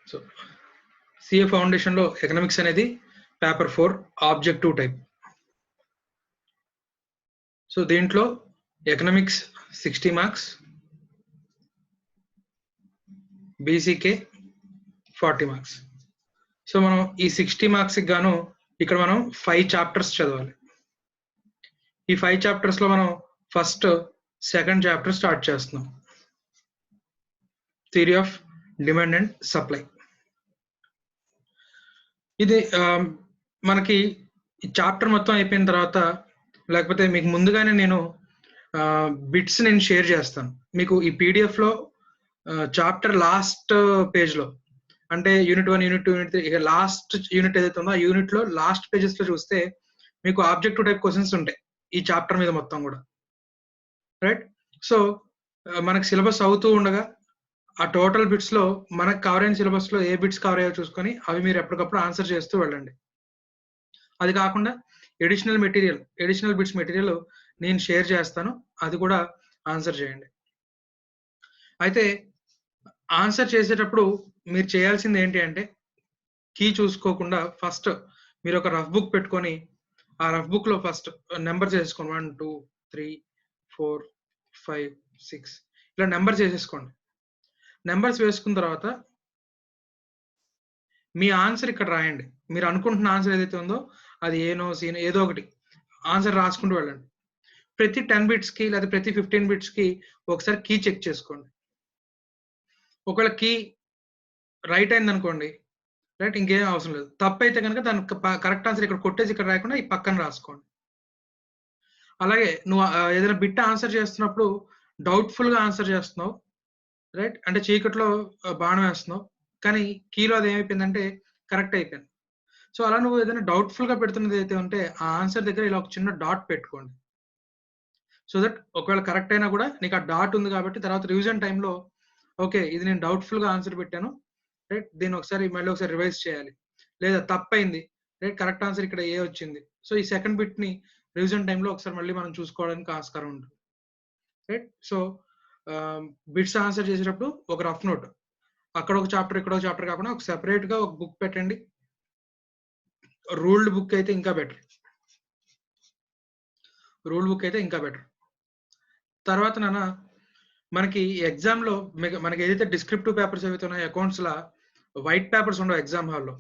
So CA foundation లో economics అనేది paper 4 objective type. So దీంట్లో economics 60 marks, BCK 40 marks. So మనం ఈ 60 మార్క్స్ కి గాను ఇక్కడ మనం 5 చాప్టర్స్ చదవాలి. ఈ 5 చాప్టర్స్ లో మనం ఫస్ట్ సెకండ్ చాప్టర్ స్టార్ట్ చేస్తున్నాం, theory of demand and supply. ఇది మనకి ఈ చాప్టర్ మొత్తం అయిపోయిన తర్వాత, లేకపోతే మీకు ముందుగానే నేను బిట్స్ నేను షేర్ చేస్తాను మీకు ఈ పీడిఎఫ్ లో. చాప్టర్ లాస్ట్ పేజ్ లో, అంటే యూనిట్ 1, యూనిట్ 2, యూనిట్ 3, ఇక లాస్ట్ యూనిట్ ఏదైతే ఉందో ఆ యూనిట్ లో లాస్ట్ పేజెస్ లో చూస్తే మీకు ఆబ్జెక్టివ్ టైప్ క్వశ్చన్స్ ఉంటాయి ఈ చాప్టర్ మీద మొత్తం కూడా, రైట్? సో మనకు సిలబస్ అవుతూ ఉండగా ఆ టోటల్ బిట్స్ లో మనకు కవర్ అయిన సిలబస్ లో ఏ బిట్స్ కవర్ అయ్యో చూసుకొని అవి మీరు ఎప్పటికప్పుడు ఆన్సర్ చేస్తూ వెళ్ళండి. అది కాకుండా ఎడిషనల్ బిట్స్ మెటీరియల్ నేను షేర్ చేస్తాను, అది కూడా ఆన్సర్ చేయండి. అయితే ఆన్సర్ చేసేటప్పుడు మీరు చేయాల్సింది ఏంటి అంటే, కీ చూసుకోకుండా ఫస్ట్ మీరు ఒక రఫ్ బుక్ పెట్టుకొని ఆ రఫ్ బుక్ లో ఫస్ట్ నెంబర్ చేసేసుకోండి. 1, 2, 3, 4, 5, 6 ఇలా నెంబర్ చేసేసుకోండి. నెంబర్స్ వేసుకున్న తర్వాత మీ ఆన్సర్ ఇక్కడ రాయండి. మీరు అనుకుంటున్న ఆన్సర్ ఏదైతే ఉందో అది ఏనో సీనో ఏదో ఒకటి ఆన్సర్ రాసుకుంటూ వెళ్ళండి. ప్రతి 10 బిట్స్ కి లేదా ప్రతి 15 బిట్స్ కి ఒకసారి కీ చెక్ చేసుకోండి. ఒకవేళ కీ రైట్ అయింది అనుకోండి, రైట్, ఇంకేం అవసరం లేదు. తప్పు అయితే కనుక దానికి కరెక్ట్ ఆన్సర్ ఇక్కడ కొట్టేసి ఇక్కడ రాయకుండా ఈ పక్కన రాసుకోండి. అలాగే నువ్వు ఏదైనా బిట్ ఆన్సర్ చేస్తున్నప్పుడు డౌట్ఫుల్ గా ఆన్సర్ చేస్తున్నావు, రైట్, అంటే చీకట్లో బాణం వేస్తున్నావు, కానీ కీలో అది ఏమైపోయిందంటే కరెక్ట్ అయిపోయింది. సో అలా నువ్వు ఏదైనా డౌట్ఫుల్ గా పెడుతున్నది అయితే ఉంటే ఆ ఆన్సర్ దగ్గర ఇలా ఒక చిన్న డాట్ పెట్టుకోండి. సో దట్ ఒకవేళ కరెక్ట్ అయినా కూడా నీకు ఆ డాట్ ఉంది కాబట్టి తర్వాత రివిజన్ టైంలో ఓకే ఇది నేను డౌట్ఫుల్ గా ఆన్సర్ పెట్టాను, రైట్, దీన్ని మళ్ళీ ఒకసారి రివైజ్ చేయాలి. లేదా తప్పైంది, రైట్, కరెక్ట్ ఆన్సర్ ఇక్కడ ఏ వచ్చింది. సో ఈ సెకండ్ బిట్ ని రివిజన్ టైంలో ఒకసారి మళ్ళీ మనం చూసుకోవడానికి ఆస్కారం ఉంటుంది, రైట్. సో బిట్స్ ఆన్సర్ చేసేటప్పుడు ఒక రఫ్ నోట్, అక్కడ ఒక చాప్టర్ ఇక్కడ ఒక చాప్టర్ కాకుండా ఒక సెపరేట్ గా ఒక బుక్ పెట్టండి. రూల్డ్ బుక్ అయితే ఇంకా బెటర్. తర్వాత నాన్న మనకి ఎగ్జామ్ లో మనకి ఏదైతే డిస్క్రిప్టివ్ పేపర్స్ ఏవైతే ఉన్నాయో అకౌంట్స్ లా వైట్ పేపర్స్ ఉండవు ఎగ్జామ్ హాల్లో,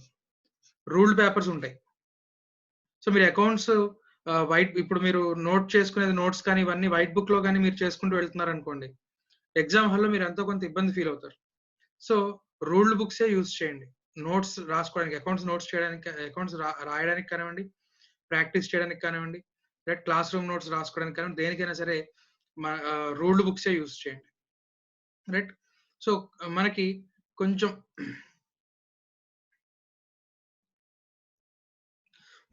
రూల్డ్ పేపర్స్ ఉంటాయి. సో మీరు అకౌంట్స్ వైట్, ఇప్పుడు మీరు నోట్ చేసుకునేది నోట్స్ కానీ ఇవన్నీ వైట్ బుక్ లో కానీ మీరు చేసుకుంటూ వెళ్తున్నారు అనుకోండి, ఎగ్జామ్ హాల్లో మీరు ఎంతో కొంత ఇబ్బంది ఫీల్ అవుతారు. సో రూల్డ్ బుక్సే యూజ్ చేయండి నోట్స్ రాసుకోవడానికి, అకౌంట్స్ నోట్స్ చేయడానికి, అకౌంట్స్ రాయడానికి కానివ్వండి, ప్రాక్టీస్ చేయడానికి కానివ్వండి, రైట్, క్లాస్ రూమ్ నోట్స్ రాసుకోవడానికి కానివ్వండి, దేనికైనా సరే రూల్డ్ బుక్సే యూజ్ చేయండి, రైట్. సో మనకి కొంచెం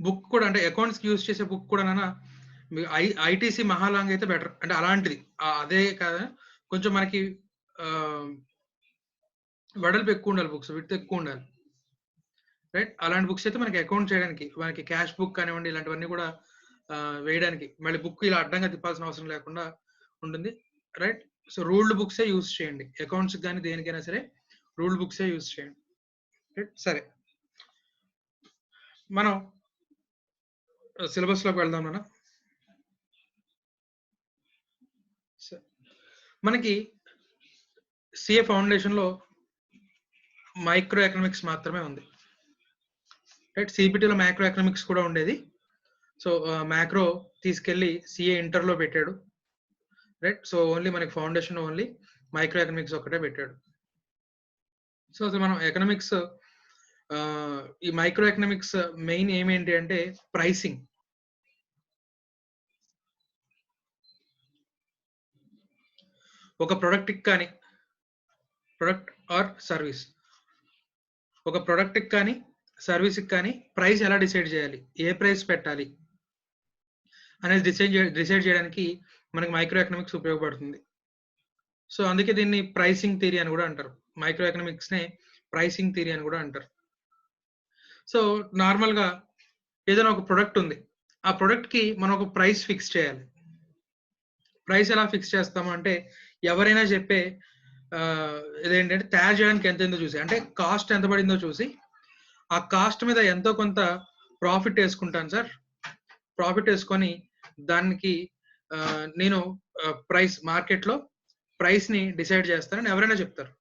బుక్ కూడా, అంటే అకౌంట్స్ కి యూజ్ చేసే బుక్ కూడా ఐటీసీ మహాలాంగ్ అయితే బెటర్, అంటే అలాంటిది అదే కాదు, కొంచెం మనకి వెడల్పు ఎక్కువ ఉండాలి, బుక్స్ విడ్త్ ఎక్కువ ఉండాలి, రైట్. అలాంటి బుక్స్ అయితే మనకి అకౌంట్ చేయడానికి, మనకి క్యాష్ బుక్ కానివ్వండి ఇలాంటివన్నీ కూడా వేయడానికి మళ్ళీ బుక్ ఇలా అడ్డంగా తిప్పాల్సిన అవసరం లేకుండా ఉంటుంది, రైట్. సో రూల్డ్ బుక్సే యూజ్ చేయండి అకౌంట్స్ కానీ దేనికైనా సరే, రూల్డ్ బుక్సే యూజ్ చేయండి, రైట్. సరే, మనం సిలబస్ లోకి వెళ్దాం నాన్న. మనకి సిఏ ఫౌండేషన్ లో మైక్రో ఎకనామిక్స్ మాత్రమే ఉంది, రైట్. సిబిటీలో మైక్రో ఎకనామిక్స్ కూడా ఉండేది. సో మ్యాక్రో తీసుకెళ్లి సిఏ ఇంటర్ లో పెట్టాడు, రైట్. సో ఓన్లీ మనకి ఫౌండేషన్ ఓన్లీ మైక్రో ఎకనామిక్స్ ఒకటే పెట్టాడు. సో అసలు మనం ఎకనామిక్స్, ఈ మైక్రో ఎకనామిక్స్ మెయిన్ ఏమేంటి అంటే ప్రైసింగ్. ఒక ప్రొడక్ట్ కానీ, ప్రొడక్ట్ ఆర్ సర్వీస్, ఒక ప్రొడక్ట్ కానీ సర్వీస్ కానీ ప్రైస్ ఎలా డిసైడ్ చేయాలి, ఏ ప్రైస్ పెట్టాలి అనేది డిసైడ్ చేయడానికి మనకి మైక్రో ఎకనామిక్స్ ఉపయోగపడుతుంది. సో అందుకే దీన్ని ప్రైసింగ్ థియరీ అని కూడా అంటారు, మైక్రో ఎకనామిక్స్ నే ప్రైసింగ్ థియరీ అని కూడా అంటారు. సో నార్మల్ గా ఏదైనా ఒక ప్రొడక్ట్ ఉంది, ఆ ప్రొడక్ట్ కి మనం ఒక ప్రైస్ ఫిక్స్ చేయాలి. ప్రైస్ ఎలా ఫిక్స్ చేస్తాము అంటే ఎవరైనా చెప్పే ఇదేంటంటే తయారు చేయడానికి ఎంత అయిందో చూసి, అంటే కాస్ట్ ఎంత పడిందో చూసి ఆ కాస్ట్ మీద ఎంతో కొంత ప్రాఫిట్ వేసుకుంటాను సార్. ప్రాఫిట్ వేసుకొని దానికి నేను ప్రైస్ మార్కెట్లో ప్రైస్ని డిసైడ్ చేస్తానని ఎవరైనా చెప్తారు.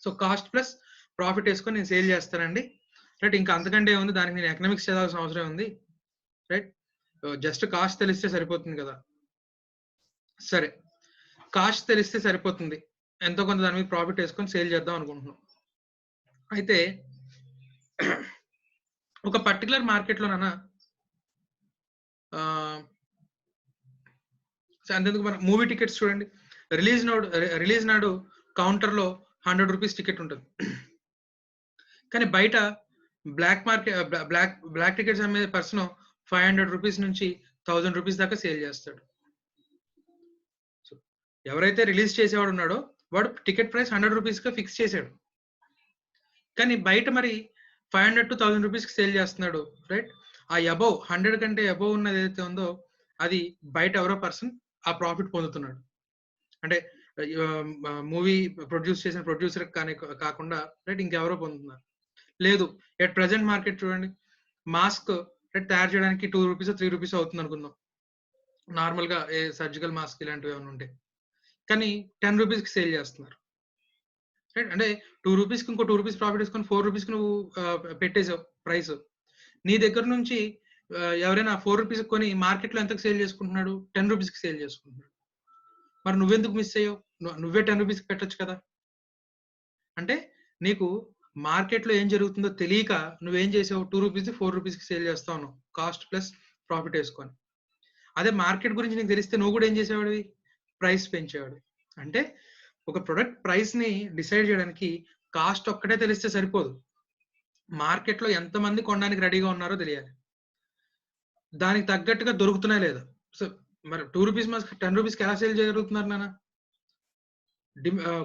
సో కాస్ట్ ప్లస్ ప్రాఫిట్ వేసుకొని నేను సేల్ చేస్తానండి, రైట్. ఇంకా అంతకంటే ఏముంది, దానికి నేను ఎకనామిక్స్ చదవాల్సిన అవసరం ఉంది, రైట్. జస్ట్ కాస్ట్ తెలిస్తే సరిపోతుంది కదా. సరే, కాస్ట్ తెలిస్తే సరిపోతుంది, ఎంతో కొంత దాని మీద ప్రాఫిట్ వేసుకొని సేల్ చేద్దాం అనుకుంటున్నాం. అయితే ఒక పర్టికులర్ మార్కెట్లోనన్నా అంతేందుకు మన మూవీ టికెట్స్ చూడండి, రిలీజ్ నాడు కౌంటర్లో 100 రూపీస్ టికెట్ ఉంటుంది, కానీ బయట బ్లాక్ టికెట్స్ అమ్మే పర్సన్ 500 రూపీస్ నుంచి 1000 రూపీస్ దాకా సేల్ చేస్తాడు. సో ఎవరైతే రిలీజ్ చేసేవాడు ఉన్నాడో వాడు టికెట్ ప్రైస్ 100 రూపీస్గా ఫిక్స్ చేశాడు, కానీ బయట మరి 500 to 1000 రూపీస్కి సేల్ చేస్తున్నాడు, రైట్. ఆ అబౌవ్ 100 కంటే అబౌవ్ ఉన్నది ఏదైతే ఉందో అది బయట ఎవరో పర్సన్ ఆ ప్రాఫిట్ పొందుతున్నాడు. అంటే మూవీ ప్రొడ్యూస్ చేసిన ప్రొడ్యూసర్ కానీ కాకుండా, రైట్, ఇంకెవరో పొందుతున్నారు. లేదు, ఎట్ ప్రజెంట్ మార్కెట్ చూడండి, మాస్క్ తయారు చేయడానికి 2 రూపీస్ 3 రూపీస్ అవుతుంది అనుకుందాం, నార్మల్గా ఏ సర్జికల్ మాస్క్ ఇలాంటివి ఏమైనా ఉంటే, కానీ 10 రూపీస్కి సేల్ చేస్తున్నారు, రైట్. అంటే 2 రూపీస్కి ఇంకో 2 రూపీస్ ప్రాఫిట్ వేసుకొని 4 రూపీస్కి నువ్వు పెట్టేసావు ప్రైస్. నీ దగ్గర నుంచి ఎవరైనా 4 రూపీస్ కొని మార్కెట్లో ఎంతకు సేల్ చేసుకుంటున్నాడు, 10 రూపీస్కి సేల్ చేసుకుంటున్నాడు. మరి నువ్వెందుకు మిస్ అయ్యావు? నువ్వే 10 రూపీస్కి పెట్టొచ్చు కదా. అంటే నీకు మార్కెట్లో ఏం జరుగుతుందో తెలియక నువ్వేం చేసావు, 2 రూపీస్ 4 రూపీస్కి సేల్ చేస్తా ఉన్నావు, కాస్ట్ ప్లస్ ప్రాఫిట్ వేసుకొని. అదే మార్కెట్ గురించి నీకు తెలిస్తే నువ్వు కూడా ఏం చేసేవాడివి, ప్రైస్ పెంచేవాడు. అంటే ఒక ప్రొడక్ట్ ప్రైస్ని డిసైడ్ చేయడానికి కాస్ట్ ఒక్కటే తెలిస్తే సరిపోదు, మార్కెట్లో ఎంతమంది కొనడానికి రెడీగా ఉన్నారో తెలియాలి, దానికి తగ్గట్టుగా దొరుకుతున్నాయి లేదా. సో మరి 2 రూపీస్ మాస్క్ 10 రూపీస్కి ఎలా సేల్ చేయగలుగుతున్నారు నాన్న?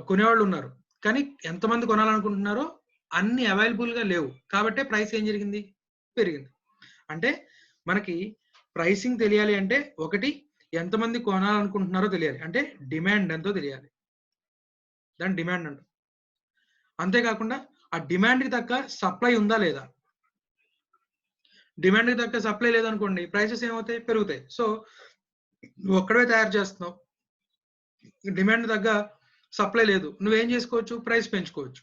కొనేవాళ్ళు ఉన్నారు, కానీ ఎంతమంది కొనాలనుకుంటున్నారో అన్ని అవైలబుల్గా లేవు, కాబట్టి ప్రైస్ ఏం జరిగింది, పెరిగింది. అంటే మనకి ప్రైసింగ్ తెలియాలి అంటే ఒకటి ఎంతమంది కొనాలనుకుంటున్నారో తెలియాలి, అంటే డిమాండ్ ఎంతో తెలియాలి, దాని డిమాండ్ అంట. అంతేకాకుండా ఆ డిమాండ్కి తగ్గ సప్లై ఉందా లేదా, డిమాండ్కి తగ్గ సప్లై లేదనుకోండి ప్రైసెస్ ఏమవుతాయి, పెరుగుతాయి. సో నువ్వు ఒక్కడే తయారు చేస్తున్నావు, డిమాండ్ తగ్గ సప్లై లేదు, నువ్వేం చేసుకోవచ్చు, ప్రైస్ పెంచుకోవచ్చు.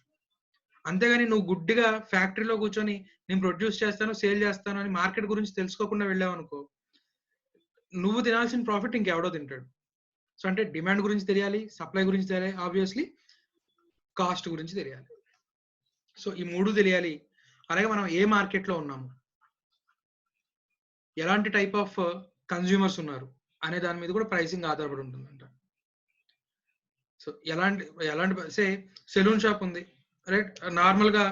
అంతేగాని నువ్వు గుడ్డిగా ఫ్యాక్టరీలో కూర్చొని నేను ప్రొడ్యూస్ చేస్తాను సేల్ చేస్తాను అని మార్కెట్ గురించి తెలుసుకోకుండా వెళ్ళావు అనుకో, నువ్వు తినాల్సిన ప్రాఫిట్ ఇంకెవడో తింటాడు. సో అంటే డిమాండ్ గురించి తెలియాలి, సప్లై గురించి తెలియాలి, ఆబ్వియస్లీ కాస్ట్ గురించి తెలియాలి. సో ఈ 3 తెలియాలి. అలాగే మనం ఏ మార్కెట్లో ఉన్నాము, ఎలాంటి టైప్ ఆఫ్ కన్జ్యూమర్స్ ఉన్నారు అనే దాని మీద కూడా ప్రైసింగ్ ఆధారపడి ఉంటుందంట. సో ఎలాంటి సే సెలూన్ షాప్ ఉంది, రైట్. నార్మల్గా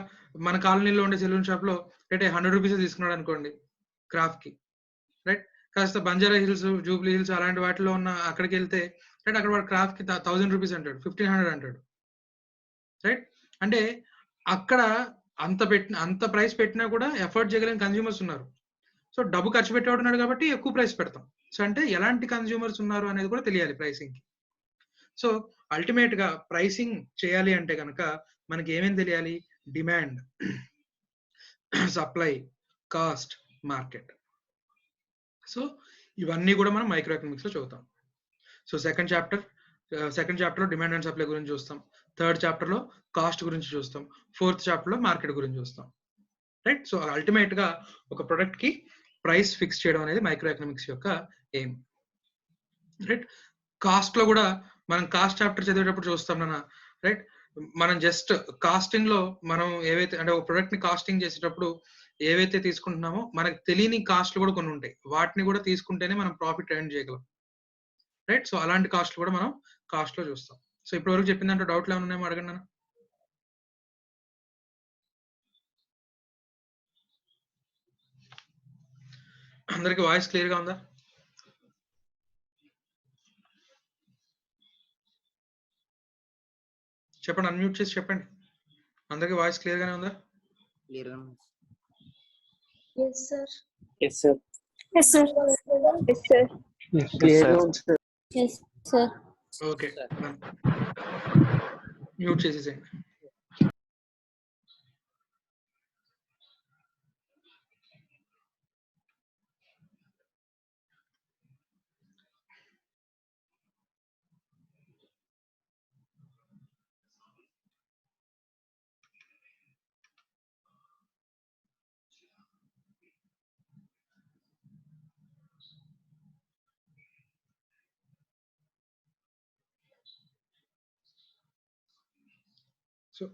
మన కాలనీలో ఉండే సెలూన్ షాప్లో రైట్ 100 రూపీస్ తీసుకున్నాడు అనుకోండి క్రాఫ్ట్కి, రైట్. కాస్త బంజారా హిల్స్, జూబ్లీ హిల్స్ అలాంటి వాటిలో ఉన్న అక్కడికి వెళ్తే రైట్ అక్కడ వాడు క్రాఫ్ట్కి 1000 రూపీస్ అంటాడు, 1500 అంటాడు, రైట్. అంటే అక్కడ అంత ప్రైస్ పెట్టినా కూడా ఎఫర్ట్ చేయగలిగిన కన్జ్యూమర్స్ ఉన్నారు. సో డబ్బు ఖర్చు పెట్టేవాడు ఉన్నాడు కాబట్టి ఎక్కువ ప్రైస్ పెడతాం. సో అంటే ఎలాంటి కన్జ్యూమర్స్ ఉన్నారు అనేది కూడా తెలియాలి ప్రైసింగ్కి. సో అల్టిమేట్ గా ప్రైసింగ్ చేయాలి అంటే కనుక మనకి ఏమేమి తెలియాలి, demand, supply, cost, market. So ఇవన్నీ కూడా మనం మైక్రో ఎకనామిక్స్ లో చదువుతాం. సో సెకండ్ చాప్టర్ లో డిమాండ్ అండ్ సప్లై గురించి చూస్తాం, థర్డ్ చాప్టర్ లో కాస్ట్ గురించి చూస్తాం, ఫోర్త్ చాప్టర్ లో మార్కెట్ గురించి చూస్తాం, రైట్. సో అల్టిమేట్ గా ఒక ప్రొడక్ట్ కి ప్రైస్ ఫిక్స్ చేయడం అనేది మైక్రో ఎకనామిక్స్ యొక్క ఎయిమ్, రైట్. కాస్ట్ లో కూడా మనం కాస్ట్ చాప్టర్ చదివేటప్పుడు చూస్తాం నాన్న, రైట్. మనం జస్ట్ కాస్టింగ్ లో మనం ఏవైతే అంటే ఒక ప్రొడక్ట్ ని కాస్టింగ్ చేసేటప్పుడు ఏవైతే తీసుకుంటున్నామో మనకు తెలియని కాస్ట్లు కూడా కొన్ని ఉంటాయి, వాటిని కూడా తీసుకుంటేనే మనం ప్రాఫిట్ ఎర్న్ చేయగలం, రైట్. సో అలాంటి కాస్ట్లు కూడా మనం కాస్ట్ లో చూస్తాం. సో ఇప్పటి వరకు చెప్పిన దాంట్లో డౌట్లు ఏమైనా ఉన్నాయో అడగండి నాన్న. అందరికి వాయిస్ క్లియర్ గా ఉందా? చెప్పండి, అన్మ్యూట్ చేసి చెప్పండి. అందరికి వాయిస్ క్లియర్ గానే ఉందా? క్లియర్ గా ఉంది. Yes, sir. Yes, sir. Yes, sir. Yes, sir. Yes, sir. Yes, sir. Okay, mute చేసేసేయండి. సో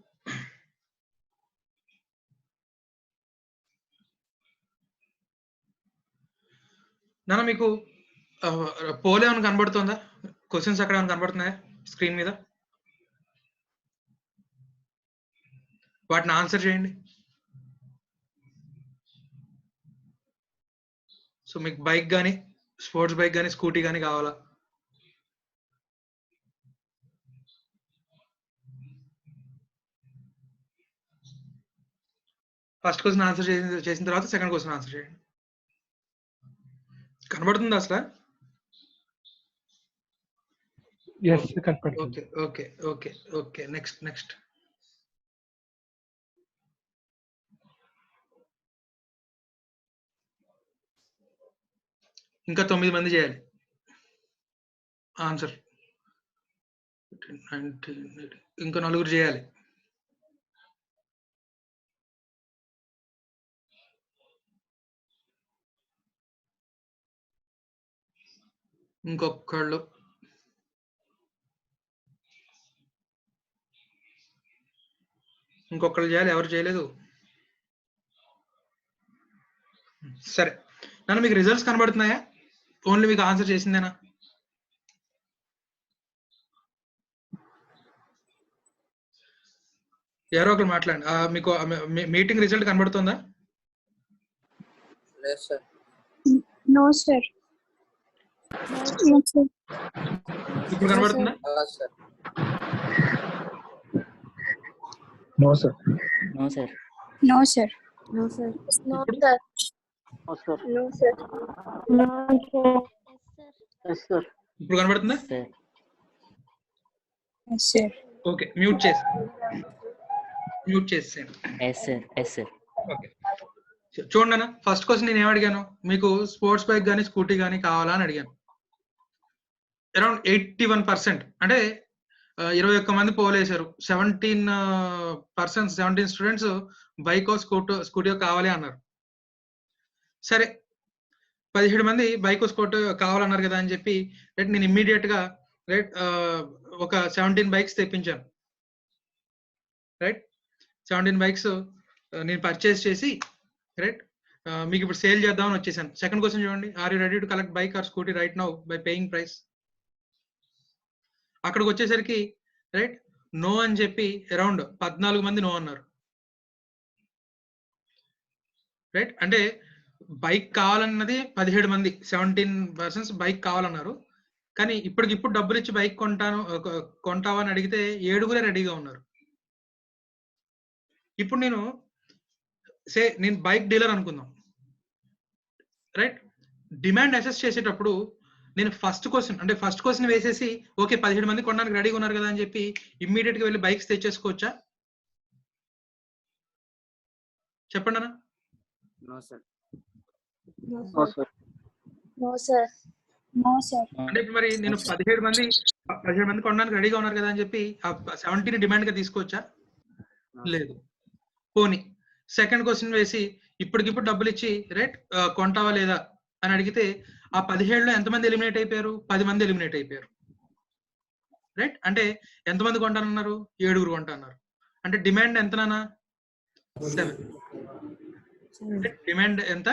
నాన్న మీకు పోల్ ఏమైనా కనబడుతుందా? క్వశ్చన్స్ అక్కడ ఏమైనా కనబడుతున్నాయా స్క్రీన్ మీద? వాటిని ఆన్సర్ చేయండి. సో మీకు బైక్ కానీ, స్పోర్ట్స్ బైక్ కానీ, స్కూటీ కానీ కావాలా? ఫస్ట్ క్వశ్చన్ ఆన్సర్ చేసిన తర్వాత సెకండ్ క్వశ్చన్ ఆన్సర్ చేయండి. కనబడుతుందా అసలు? Okay okay okay okay, next. ఇంకా 9 మంది చేయాలి ఆన్సర్. ఇంకా 4 చేయాలి. ఇంకొకళ్ళు. ఇంకొకళ్ళు చేయాలి. ఎవరు చేయలేదు? సరే నన్ను మీకు రిజల్ట్స్ కనబడుతున్నాయా? ఓన్లీ మీకు ఆన్సర్ చేసిందేనా? ఎవరో ఒకరు మాట్లాడండి. మీకు మీటింగ్ రిజల్ట్ కనబడుతుందా? No, sir. ఇప్పుడు కనబడుతుందా? No, sir. No, sir. No, sir. No, sir. No, ఇప్పుడు? sir. No, sir. No, sir. Yes, sir. ఇప్పుడు కనబడుతుందా? Yes, sir. ఓకే, మ్యూట్ చేసేయండి. Yes, sir. Yes, sir. Okay, చూడండి అన్న, ఫస్ట్ క్వశ్చన్ నేను ఏం అడిగాను? మీకు స్పోర్ట్స్ బైక్ కానీ స్కూటీ కానీ కావాలా అని అడిగాను. అరౌండ్ 81%, అంటే 21 మంది పోలేశారు. 17 స్టూడెంట్స్ బైక్ స్కూటీ కావాలి అన్నారు. సరే, 17 మంది బైక్ స్కూటీ కావాలన్నారు కదా అని చెప్పి నేను ఇమ్మీడియట్ గా ఒక 17 బైక్స్ తెప్పించాను. రైట్, 17 బైక్స్ నేను పర్చేస్ చేసి రైట్ మీకు ఇప్పుడు సేల్ చేద్దామని వచ్చేసాను. సెకండ్ క్వశ్చన్ చూడండి. Are you ready to collect bike or scooty right now by paying price? అక్కడికి వచ్చేసరికి రైట్ నో అని చెప్పి అరౌండ్ 14 మంది నో అన్నారు. రైట్, అంటే బైక్ కావాలన్నది 17 మంది, 17% బైక్ కావాలన్నారు. కానీ ఇప్పటికిప్పుడు డబ్బులు ఇచ్చి బైక్ కొంటావా అని అడిగితే 7 రెడీగా ఉన్నారు. ఇప్పుడు నేను బైక్ డీలర్ అనుకుందాం. రైట్, డిమాండ్ అసెస్ చేసేటప్పుడు నేను ఫస్ట్ క్వశ్చన్ వేసేసి ఓకే 17 మంది కొనడానికి రెడీగా ఉన్నారు కదా అని చెప్పి ఇమ్మీడియట్ గా వెళ్ళి బైక్స్ తెచ్చేసుకోవచ్చా? చెప్పండి అన్న. No, sir. No, sir. No, sir. No, sir. అంటే ఇప్పుడు మరి నేను 17 మంది కొనడానికి రెడీగా ఉన్నారు కదా అని చెప్పి ఆ 17 డిమాండ్ గా తీసుకోవచ్చా? లేదు. పోనీ సెకండ్ క్వశ్చన్ వేసి ఇప్పటికిప్పుడు డబ్బులు ఇచ్చి రైట్ కొంటావా లేదా అని అడిగితే ఆ 17లో ఎంతమంది ఎలిమినేట్ అయిపోయారు? 10 మంది ఎలిమినేట్ అయిపోయారు. రైట్, అంటే ఎంతమంది కొంటానన్నారు? 7 కొంటాన్నారు. అంటే డిమాండ్ ఎంతనా? 7. డిమాండ్ ఎంత?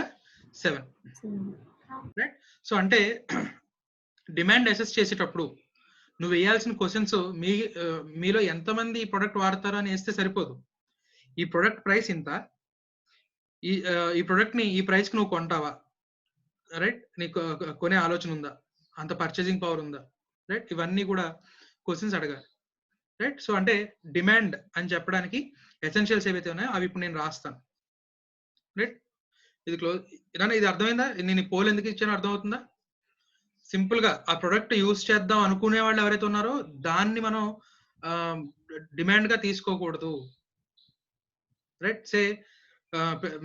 7. రైట్, సో అంటే డిమాండ్ అసెస్ చేసేటప్పుడు నువ్వు వేయాల్సిన క్వశ్చన్స్ మీలో ఎంతమంది ఈ ప్రొడక్ట్ వాడతారు అని వేస్తే సరిపోదు. ఈ ప్రొడక్ట్ ప్రైస్ ఇంత, ఈ ప్రొడక్ట్ ని ఈ ప్రైస్ కి నువ్వు కొంటావా? రైట్, నీకు కొనే ఆలోచన ఉందా? అంత పర్చేసింగ్ పవర్ ఉందా? రైట్, ఇవన్నీ కూడా క్వశ్చన్స్ అడగాలి. రైట్, సో అంటే డిమాండ్ అని చెప్పడానికి ఎసెన్షియల్స్ ఏవైతే ఉన్నాయో అవి ఇప్పుడు నేను రాస్తాను. రైట్, ఇది క్లోజ్. ఇది అర్థమైందా? నేను పోల్ ఎందుకు ఇచ్చానో అర్థమవుతుందా? సింపుల్ గా ఆ ప్రొడక్ట్ యూజ్ చేద్దాం అనుకునే వాళ్ళు ఎవరైతే ఉన్నారో దాన్ని మనం డిమాండ్ గా తీసుకోకూడదు. రైట్, సే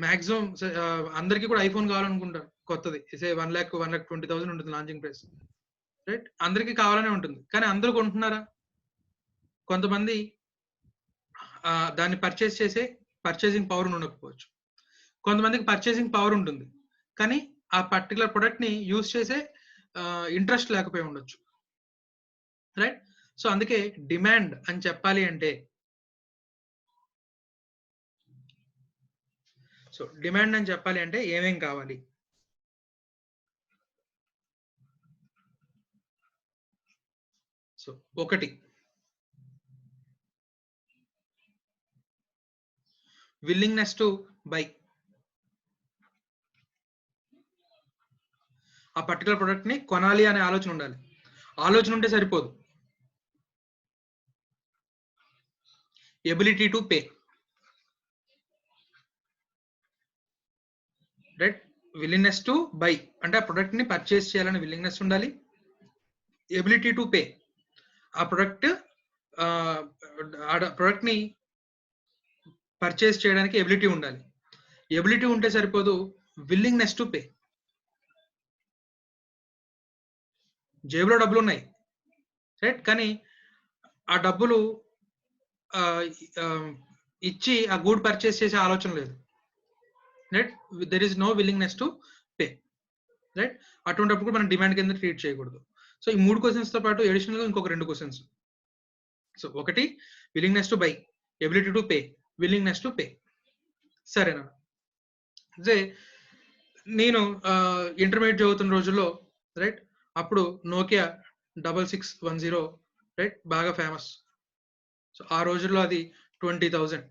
మాక్సిమం అందరికీ కూడా ఐఫోన్ కావాలనుకుంటారు కొత్తది, సే 1,20,000 ఉంటుంది లాంచింగ్ ప్రైస్. రైట్, అందరికీ కావాలనే ఉంటుంది, కానీ అందరూ కొంటున్నారా? కొంతమంది దాన్ని పర్చేస్ చేసే పర్చేసింగ్ పవర్ ఉండకపోవచ్చు, కొంతమందికి పర్చేసింగ్ పవర్ ఉంటుంది కానీ ఆ పర్టికులర్ ప్రొడక్ట్ ని యూజ్ చేసే ఇంట్రెస్ట్ లేకపోయి ఉండొచ్చు. రైట్, సో అందుకే డిమాండ్ అని చెప్పాలి అంటే, సో డిమాండ్ అని చెప్పాలి అంటే ఏమేం కావాలి? సో ఒకటి, willingness to buy. ఆ పర్టికులర్ ప్రొడక్ట్ ని కొనాలి అనే ఆలోచన ఉండాలి. ఆలోచన ఉంటే సరిపోదు, ability to pay. Right, willingness to buy అంటే ఆ ప్రొడక్ట్ ని పర్చేస్ చేయాలనే విల్లింగ్నెస్ ఉండాలి. ఎబిలిటీ టు పే, ఆ ప్రొడక్ట్ ని పర్చేస్ చేయడానికి ఎబిలిటీ ఉండాలి. ఎబిలిటీ ఉంటే సరిపోదు, విల్లింగ్నెస్ టు పే. జేబులో డబ్బులు ఉన్నాయి, రైట్, కానీ ఆ డబ్బులు ఇచ్చి ఆ గూడ్ పర్చేస్ చేసే ఆలోచన లేదు. Right, there is no willingness to pay. Right, అటువంటిప్పుడు మనం డిమాండ్ కింద ట్రీట్ చేయకూడదు. సో ఈ 3 క్వశ్చన్స్ తో పాటు అడిషనల్ గా ఇంకొక 2 క్వశ్చన్స్. సో ఒకటి, willingness to buy, ability to pay, willingness to pay. సరేనా? అదే నేను ఇంటర్మీడియట్ చదువుతున్న రోజుల్లో, రైట్, అప్పుడు నోకియా 6610, రైట్, బాగా ఫేమస్. సో ఆ రోజుల్లో అది 20,000.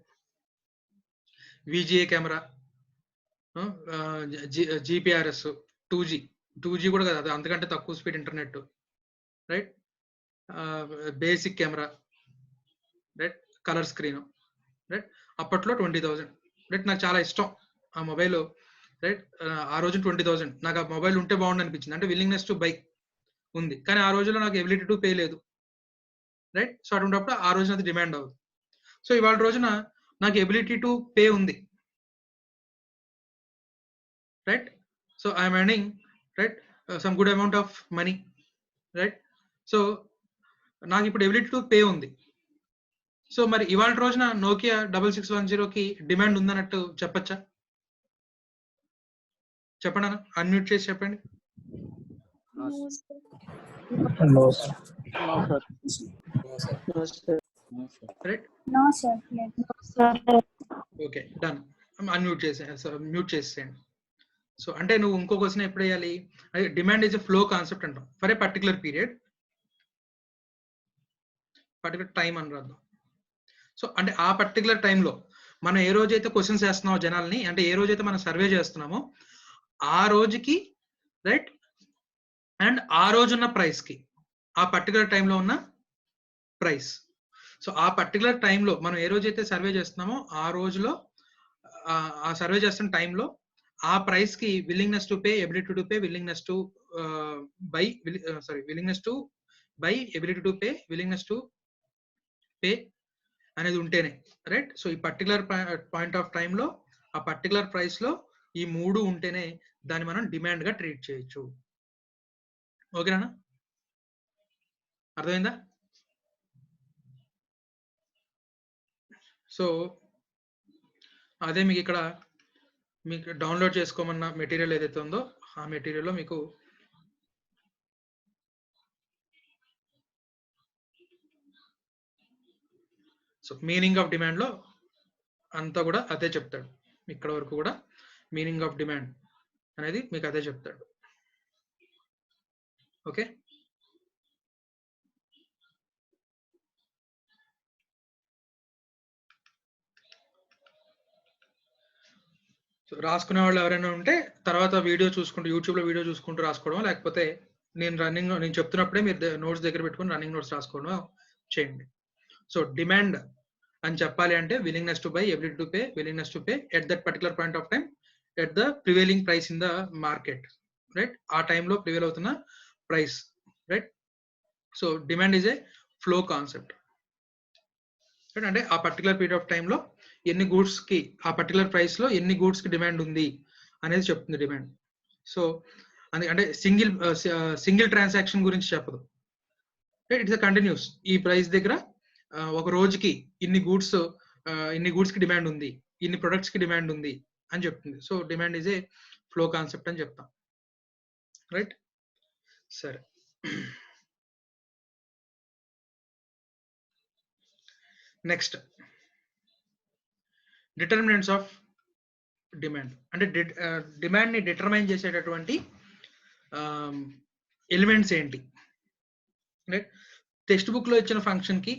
విజిఏ కెమెరా, జిపిఆర్ఎస్, 2G కూడా కదా, అది అంతకంటే తక్కువ speed internet. Right, basic camera, right, colour screen. Right, అప్పట్లో 20,000. రైట్, నాకు చాలా ఇష్టం ఆ మొబైల్. రైట్, ఆ రోజు 20,000 నాకు ఆ మొబైల్ ఉంటే బాగుండు అనిపించింది. అంటే విల్లింగ్నెస్ టు బై ఉంది, కానీ ఆ రోజుల్లో నాకు ఎబిలిటీ టు పే లేదు. రైట్, సో అటువంటిప్పుడు ఆ రోజున అది డిమాండ్ అవ్వదు. సో ఇవాళ రోజున నాకు ఎబిలిటీ టు పే ఉంది. Right, so I'm earning, right, some good amount of money. Right, so నాకు ఇప్పుడు ఎబిలిటీ టు పే ఉంది. సో మరి ఇవాళ రోజున నోకియా 6610కి డిమాండ్ ఉందన్నట్టు చెప్పచ్చా? చెప్పండి అన్న, అన్మ్యూట్ చేసి చెప్పండి. Right, okay, done. Unmute mute చేసేయండి. సో అంటే నువ్వు ఇంకో క్వశ్చన్ ఎప్పుడు వేయాలి? అదే demand is a flow concept అంటాం. For a particular period, particular time అని రాద్దాం. సో అంటే ఆ పర్టికులర్ టైంలో మనం ఏ రోజైతే క్వశ్చన్స్ వేస్తున్నామో జనాల్ని, అంటే ఏ రోజైతే మనం సర్వే చేస్తున్నామో ఆ రోజుకి, రైట్, అండ్ ఆ రోజున్న ప్రైస్ కి, ఆ పర్టికులర్ టైంలో ఉన్న ప్రైస్. సో ఆ పర్టికులర్ టైంలో మనం ఏ రోజైతే సర్వే చేస్తున్నామో ఆ రోజులో, ఆ సర్వే చేస్తున్న టైంలో ఆ ప్రైస్ కి willingness to pay, ability to pay, willingness to buy, willingness to buy, ability to pay, willingness to pay అనేది ఉంటేనే, రైట్. సో ఈ పర్టికులర్ పాయింట్ ఆఫ్ టైంలో ఆ పర్టికులర్ ప్రైస్ లో ఈ 3 ఉంటేనే దాన్ని మనం డిమాండ్ గా ట్రీట్ చేయొచ్చు. ఓకేనా? అర్థమైందా? సో అదే మీకు ఇక్కడ మీకు డౌన్లోడ్ చేసుకోమన్న మెటీరియల్ ఏదైతే ఉందో ఆ మెటీరియల్లో మీకు సో మీనింగ్ ఆఫ్ డిమాండ్ లో అంతా కూడా అదే చెప్తాడు. ఇక్కడ వరకు కూడా మీనింగ్ ఆఫ్ డిమాండ్ అనేది మీకు అదే చెప్తాడు. ఓకే, సో రాసుకునే వాళ్ళు ఎవరైనా ఉంటే తర్వాత వీడియో చూసుకుంటూ, యూట్యూబ్ లో వీడియో చూసుకుంటూ రాసుకోవడం, లేకపోతే నేను చెప్తున్నప్పుడే మీరు నోట్స్ దగ్గర పెట్టుకుని రన్నింగ్ నోట్స్ రాసుకోవడం చేయండి. సో డిమాండ్ అని చెప్పాలి అంటే willingness to buy, ability to pay, willingness to pay at that particular point of time at the prevailing price in the market. Right, ఆ టైంలో ప్రివైల్ అవుతున్న price, right? So demand is a flow concept, right? అంటే ఆ particular period of టైంలో ఎన్ని goods కి ఆ particular price లో ఎన్ని గూడ్స్ కి డిమాండ్ ఉంది అనేది చెప్తుంది డిమాండ్. సో అంటే సింగిల్ ట్రాన్సాక్షన్ గురించి చెప్పదు, రైట్? It's continuous. ఈ ప్రైస్ దగ్గర ఒక రోజుకి ఇన్ని గూడ్స్ కి డిమాండ్ ఉంది, ఇన్ని ప్రొడక్ట్స్ కి డిమాండ్ ఉంది అని చెప్తుంది. So demand is a flow concept అని చెప్తాం, రైట్? సరే, నెక్స్ట్ డిటర్మినెంట్స్ ఆఫ్ డిమాండ్. అంటే డిమాండ్ ని డిటర్మైన్ చేసేటటువంటి ఎలిమెంట్స్ ఏంటి, రైట్? టెక్స్ట్ బుక్ లో ఇచ్చిన ఫంక్షన్ కి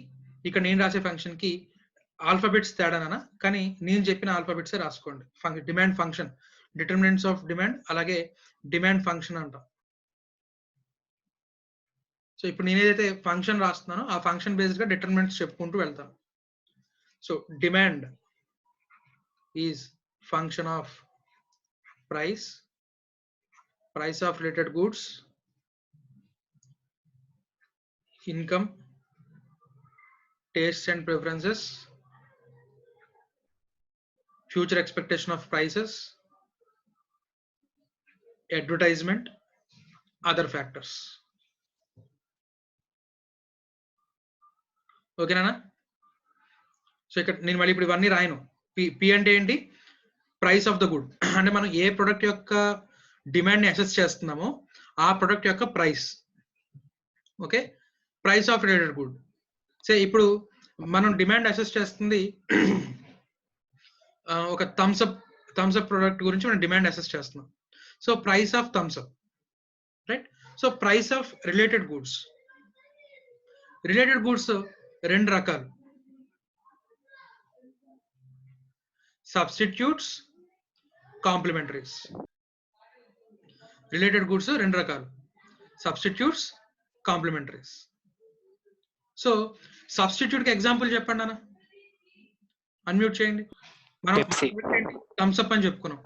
ఇక్కడ నేను రాసే ఫంక్షన్ కి ఆల్ఫాబెట్స్ తేడానా, కానీ నేను చెప్పిన ఆల్ఫాబెట్స్ రాసుకోండి. Demand function, determinants of demand, అలాగే డిమాండ్ ఫంక్షన్ అంటాం. సో ఇప్పుడు నేను ఏదైతే ఫంక్షన్ రాస్తున్నానో ఆ ఫంక్షన్ బేస్డ్ గా డిటర్మినెంట్స్ చెప్పుకుంటూ వెళ్తాను. So demand is function of price of related goods, income, tastes and preferences, future expectation of prices, advertisement, other factors. ఓకేనా? సో ఇక్కడ నేను మళ్ళీ ఇప్పుడు ఇవన్నీ రాయను. పి అంటే ఏంటి? Price of the good. అంటే మనం ఏ ప్రొడక్ట్ యొక్క డిమాండ్ ని అసెస్ చేస్తున్నామో ఆ ప్రొడక్ట్ యొక్క price. Okay, price of related good. So ఇప్పుడు మనం డిమాండ్ అసెస్ చేస్తుంది ఒక థమ్స్అప్ ప్రొడక్ట్ గురించి మనం డిమాండ్ అసెస్ చేస్తున్నాం. So price of Thums Up, right? So price of related goods రెండు రకాలు, సబ్స్టిట్యూట్స్, కాంప్లిమెంటరీస్. రిలేటెడ్ గూడ్స్ రెండు రకాలు, సబ్స్టిట్యూట్స్, కాంప్లిమెంటరీస్. సో సబ్స్టిట్యూట్ కి ఎగ్జాంపుల్ చెప్పండి అన్న, అన్మ్యూట్ చేయండి. మనం థమ్స్ అప్ అని చెప్పుకున్నాం,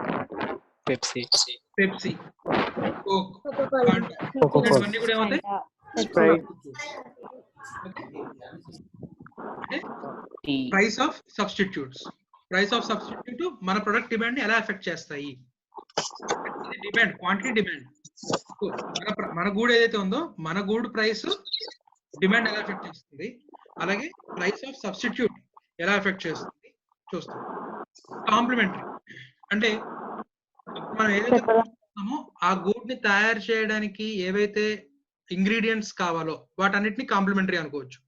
పెప్సీ, కోక్, ఇవన్నీ కూడా ఏమవుతాయి? Price of substitutes. Price of substitute మన ప్రొడక్ట్ డిమాండ్ ని ఎలా ఎఫెక్ట్ చేస్తాయి? Demand, quantity demand. మన గూడ్ ఏదైతే ఉందో మన గూడ్ ప్రైస్ డిమాండ్ ఎలా ఎఫెక్ట్ చేస్తుంది, అలాగే ప్రైస్ ఆఫ్ సబ్స్టిట్యూట్ ఎలా ఎఫెక్ట్ చేస్తుంది చూస్తాం. కాంప్లిమెంటరీ అంటే మనం ఏదైతే చేస్తున్నామో ఆ గూడ్ ని తయారు చేయడానికి ఏవైతే ఇంగ్రీడియంట్స్ కావాలో వాటన్నిటిని కాంప్లిమెంటరీ అనుకోవచ్చు.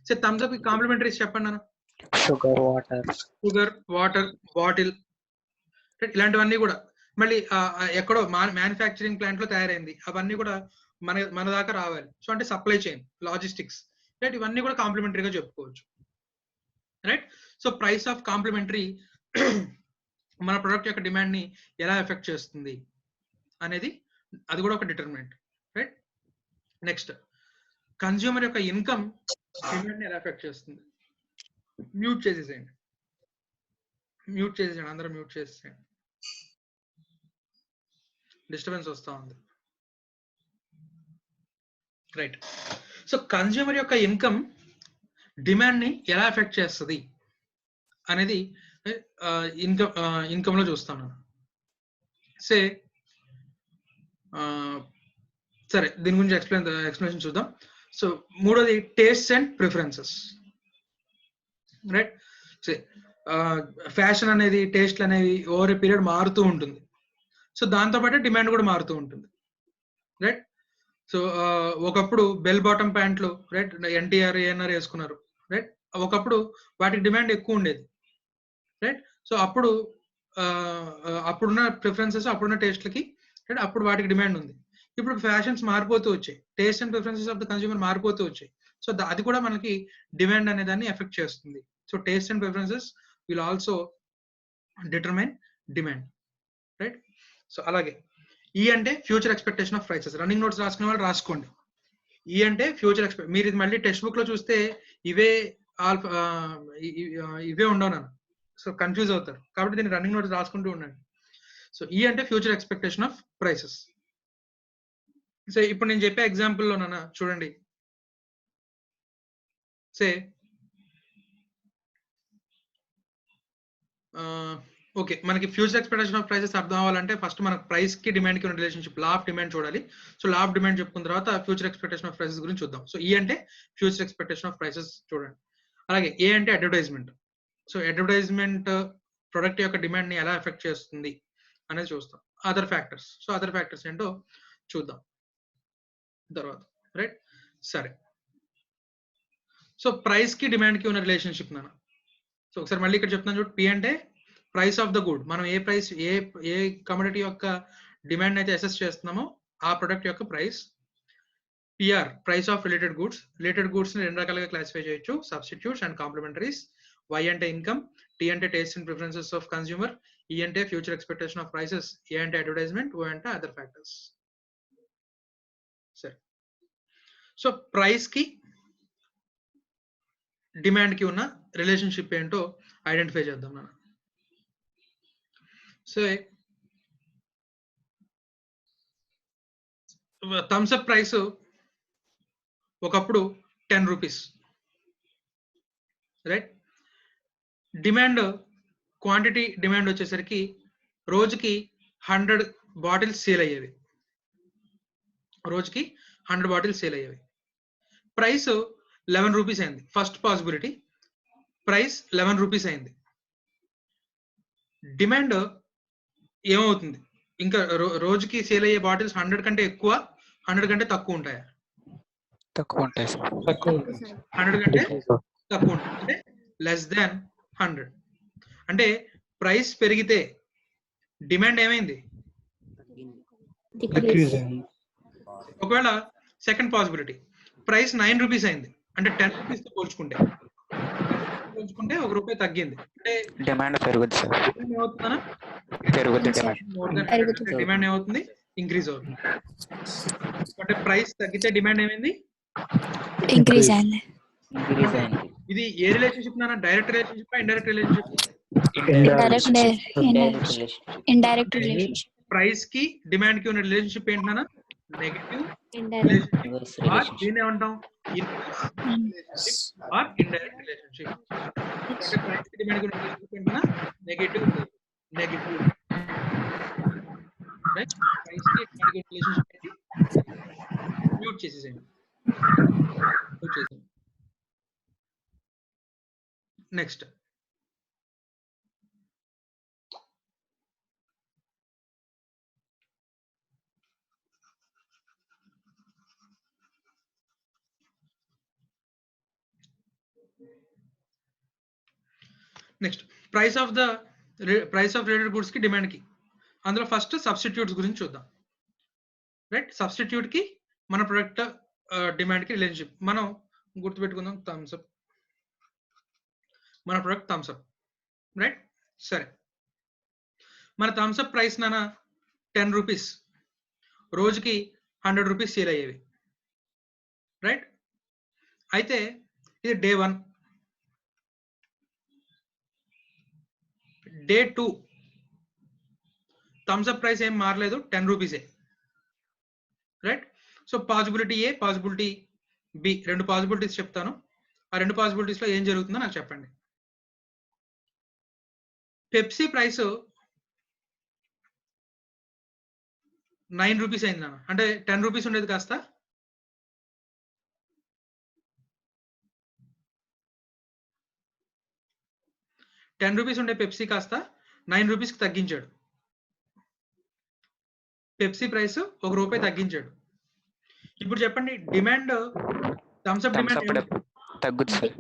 సో థమ్స్ అప్ కాంప్లిమెంటరీస్ చెప్పండి అన్న. షుగర్, వాటర్ బాటిల్, ఇలాంటివన్నీ కూడా మళ్ళీ ఎక్కడో మ్యానుఫ్యాక్చరింగ్ ప్లాంట్ లో తయారైంది, అవన్నీ కూడా మన దాకా రావాలి. సో అంటే సప్లై చైన్, లాజిస్టిక్స్, రైట్? ఇవన్నీ కూడా కాంప్లిమెంటరీగా చెప్పుకోవచ్చు, right? So price of complementary మన ప్రొడక్ట్ యొక్క డిమాండ్ ని ఎలా ఎఫెక్ట్ చేస్తుంది అనేది అది కూడా ఒక డిటర్మినెంట్, రైట్? నెక్స్ట్ కన్స్యూమర్ యొక్క ఇన్కమ్ డిమాండ్ ని ఎలా ఎఫెక్ట్ చేస్తుంది. మ్యూట్ చేసేసేయండి, అందరూ మ్యూట్ చేసేసేయండి, డిస్టర్బెన్స్ వస్తా ఉంది, రైట్? సో కన్స్యూమర్ యొక్క ఇన్కమ్ డిమాండ్ ని ఎలా ఎఫెక్ట్ చేస్తుంది అనేది ఇన్కమ్ లో చూస్తాను. సరే, దీని గురించి ఎక్స్ప్లెనేషన్ చూద్దాం. సో మూడోది taste and preferences, right? Fashion అనేది, టేస్ట్లు అనేవి ఓవర్ ఏ పీరియడ్ మారుతూ ఉంటుంది. సో దాంతో పాటు డిమాండ్ కూడా మారుతూ ఉంటుంది, రైట్? సో ఒకప్పుడు బెల్ బాటమ్ ప్యాంట్లు, రైట్, ఎన్టీఆర్ ఏఎన్ఆర్ వేసుకున్నారు, రైట్? ఒకప్పుడు వాటికి డిమాండ్ ఎక్కువ ఉండేది, రైట్? సో అప్పుడున్న ప్రిఫరెన్సెస్, అప్పుడున్న టేస్ట్లకి, రైట్, అప్పుడు వాటికి డిమాండ్ ఉంది. ఇప్పుడు ఫ్యాషన్స్ మారిపోతూ వచ్చాయి, taste and preferences of the consumer మారిపోతూ వచ్చాయి. సో అది కూడా మనకి డిమాండ్ అనే దాన్ని ఎఫెక్ట్ చేస్తుంది. So taste and preferences will also determine demand, right? So అలాగే ఈ అంటే future expectation of prices. Running notes రాసుకునే వాళ్ళు రాసుకోండి. ఈ అంటే ఫ్యూచర్ మీరు ఇది మళ్ళీ టెక్స్ట్ బుక్ లో చూస్తే ఇవే ఉండవు నన్ను, సో కన్ఫ్యూజ్ అవుతారు. కాబట్టి దీన్ని రన్నింగ్ నోట్స్ రాసుకుంటూ ఉండండి. సో ఈ అంటే future expectation of prices. So ఇప్పుడు నేను చెప్పే ఎగ్జాంపుల్ లో నాన్న చూడండి, సే ఓకే, మనకి ఫ్యూచర్ ఎక్స్పెక్టేషన్ ఆఫ్ ప్రైసెస్ అర్థం అవ్వాలంటే ఫస్ట్ మనకు ప్రైస్ కి డిమాండ్ కి ఉన్న రిలేషన్షిప్, లా ఆఫ్ డిమాండ్ చూడాలి. సో లా ఆఫ్ డిమాండ్ చెప్పుకున్న తర్వాత ఫ్యూచర్ ఎక్స్పెక్టేషన్ ఆఫ్ ప్రైసెస్ గురించి చూద్దాం. సో ఈ అంటే ఫ్యూచర్ ఎక్స్పెక్టేషన్ ఆఫ్ ప్రైసెస్ చూడండి. అలాగే ఏ అంటే అడ్వర్టైజ్మెంట్. సో అడ్వర్టైజ్మెంట్ ప్రొడక్ట్ యొక్క డిమాండ్ ని ఎలా ఎఫెక్ట్ చేస్తుంది అనేది చూస్తాం. Other factors, so other factors ఏంటో చూద్దాం తర్వాత, రైట్? సరే, సో ప్రైస్ కి డిమాండ్ కి ఉన్న రిలేషన్షిప్ నాన్న. సో ఒకసారి మళ్ళీ ఇక్కడ చెప్తున్నాను చూడు, పి అంటే ప్రైస్ ఆఫ్ ద గుడ్. మనం ఏ ప్రైస్, ఏ కమోడిటీ యొక్క డిమాండ్ అయితే అసెస్ చేస్తున్నామో ఆ ప్రొడక్ట్ యొక్క price. PR price of related goods. Related goods ని రెండు రకాలుగా క్లాసిఫై చేయొచ్చు, సబ్స్టిట్యూట్స్ అండ్ కాంప్లిమెంటరీస్. వై అంటే ఇన్కమ్, టీ అంటే taste and preferences of consumer, ఈ అంటే ఫ్యూచర్ ఎక్స్పెక్టేషన్ ఆఫ్ ప్రైసెస్, ఏ అంటే అడ్వర్టైజ్మెంట్, ఓ అంటే అదర్ ఫ్యాక్టర్స్. సరే, సో ప్రైస్ కి డిమాండ్ కి ఉన్న రిలేషన్షిప్ ఏంటో ఐడెంటిఫై చేద్దాం మనం. సో థమ్స్ అప్ ప్రైస్ ఒకప్పుడు 10 rupees, right? Demand, quantity demand వచ్చేసరికి రోజుకి 100 బాటిల్స్ సేల్ అయ్యేవి. రోజుకి 100 బాటిల్స్ సేల్ అయ్యేవి. ప్రైస్ 11 రూపీస్ అయింది. ఫస్ట్ పాసిబిలిటీ, ప్రైస్ 11 రూపీస్ అయింది. డిమాండ్ ఏమవుతుంది? ఇంకా రోజుకి సేల్ అయ్యే బాటిల్స్ 100 కంటే ఎక్కువ, 100 కంటే తక్కువ ఉంటాయా? తక్కువ ఉంటాయి సార్. 100 కంటే తక్కువ ఉంటుంది, అంటే లెస్ దాన్ 100. అంటే ప్రైస్ పెరిగితే డిమాండ్ ఏమైంది? ఒకవేళ సెకండ్ పాసిబిలిటీ, ప్రైస్ 9 రూపీస్ అయింది, అంటే 10 రూపీస్ తో పోల్చుకుంటే 1 రూపాయి తగ్గింది, అంటే డిమాండ్ పెరుగుద్ది సార్. ఏమవుతుందన్నా? పెరుగుద్ది డిమాండ్ ఏమవుతుంది? ఇంక్రీజ్ అవుతుంది. అంటే ప్రైస్ తగ్గితే డిమాండ్ ఏమైంది? ఇంక్రీజ్ అయింది. ఇది ఏ రిలేషన్షిప్ నాన్న? Direct relationship, indirect relationship? Indirect relationship. Price కి డిమాండ్ కి ఉన్న రిలేషన్షిప్ ఏంటి నాన్న? Negative relationship. ఆర్ దీన్ని ఏమంటాం? Are indirect relationship. అంటే ప్రైస్ కి డిమాండ్ కి ఉన్న రిలేషన్షిప్ ఏంటన్నా? నెగటివ్. రైట్? ప్రైస్ కి డిమాండ్ కి రిలేషన్షిప్ ఏంటి? మ్యూట్ చేసేసేయండి. Next, price of related goods కి డిమాండ్ కి. అందులో ఫస్ట్ సబ్స్టిట్యూట్స్ గురించి చూద్దాం, రైట్? సబ్స్టిట్యూట్ కి మన ప్రొడక్ట్ డిమాండ్ కి రిలేషన్షిప్ మనం గుర్తుపెట్టుకుందాం. థమ్స్ అప్, మన ప్రొడక్ట్ థమ్స్ అప్, రైట్? సరే, మన థమ్స్ అప్ ప్రైస్ నాన్న 10 రూపీస్, రోజుకి 100 రూపీస్ సేల్ అయ్యేవి, రైట్? అయితే ఇది day 1. Day 2 Thums Up price ఏం మారలేదు, 10 రూపీసే, right? So possibility A, possibility B, రెండు పాసిబిలిటీస్ చెప్తాను. ఆ రెండు పాసిబిలిటీస్ లో ఏం జరుగుతుందో నాకు చెప్పండి. పెప్సీ ప్రైస్ 9 రూపీస్ అయింది నాన్న, అంటే 10 రూపీస్ ఉండేది కాస్త 10 రూపీస్ ఉండే పెప్సీ కాస్త 9 రూపీస్ కి తగ్గించాడు. పెప్సీ ప్రైస్ 1 రూపాయి తగ్గించాడు. ఇప్పుడు చెప్పండి, డిమాండ్, థమ్స్ అప్ డిమాండ్ తగ్గుద్ది sir.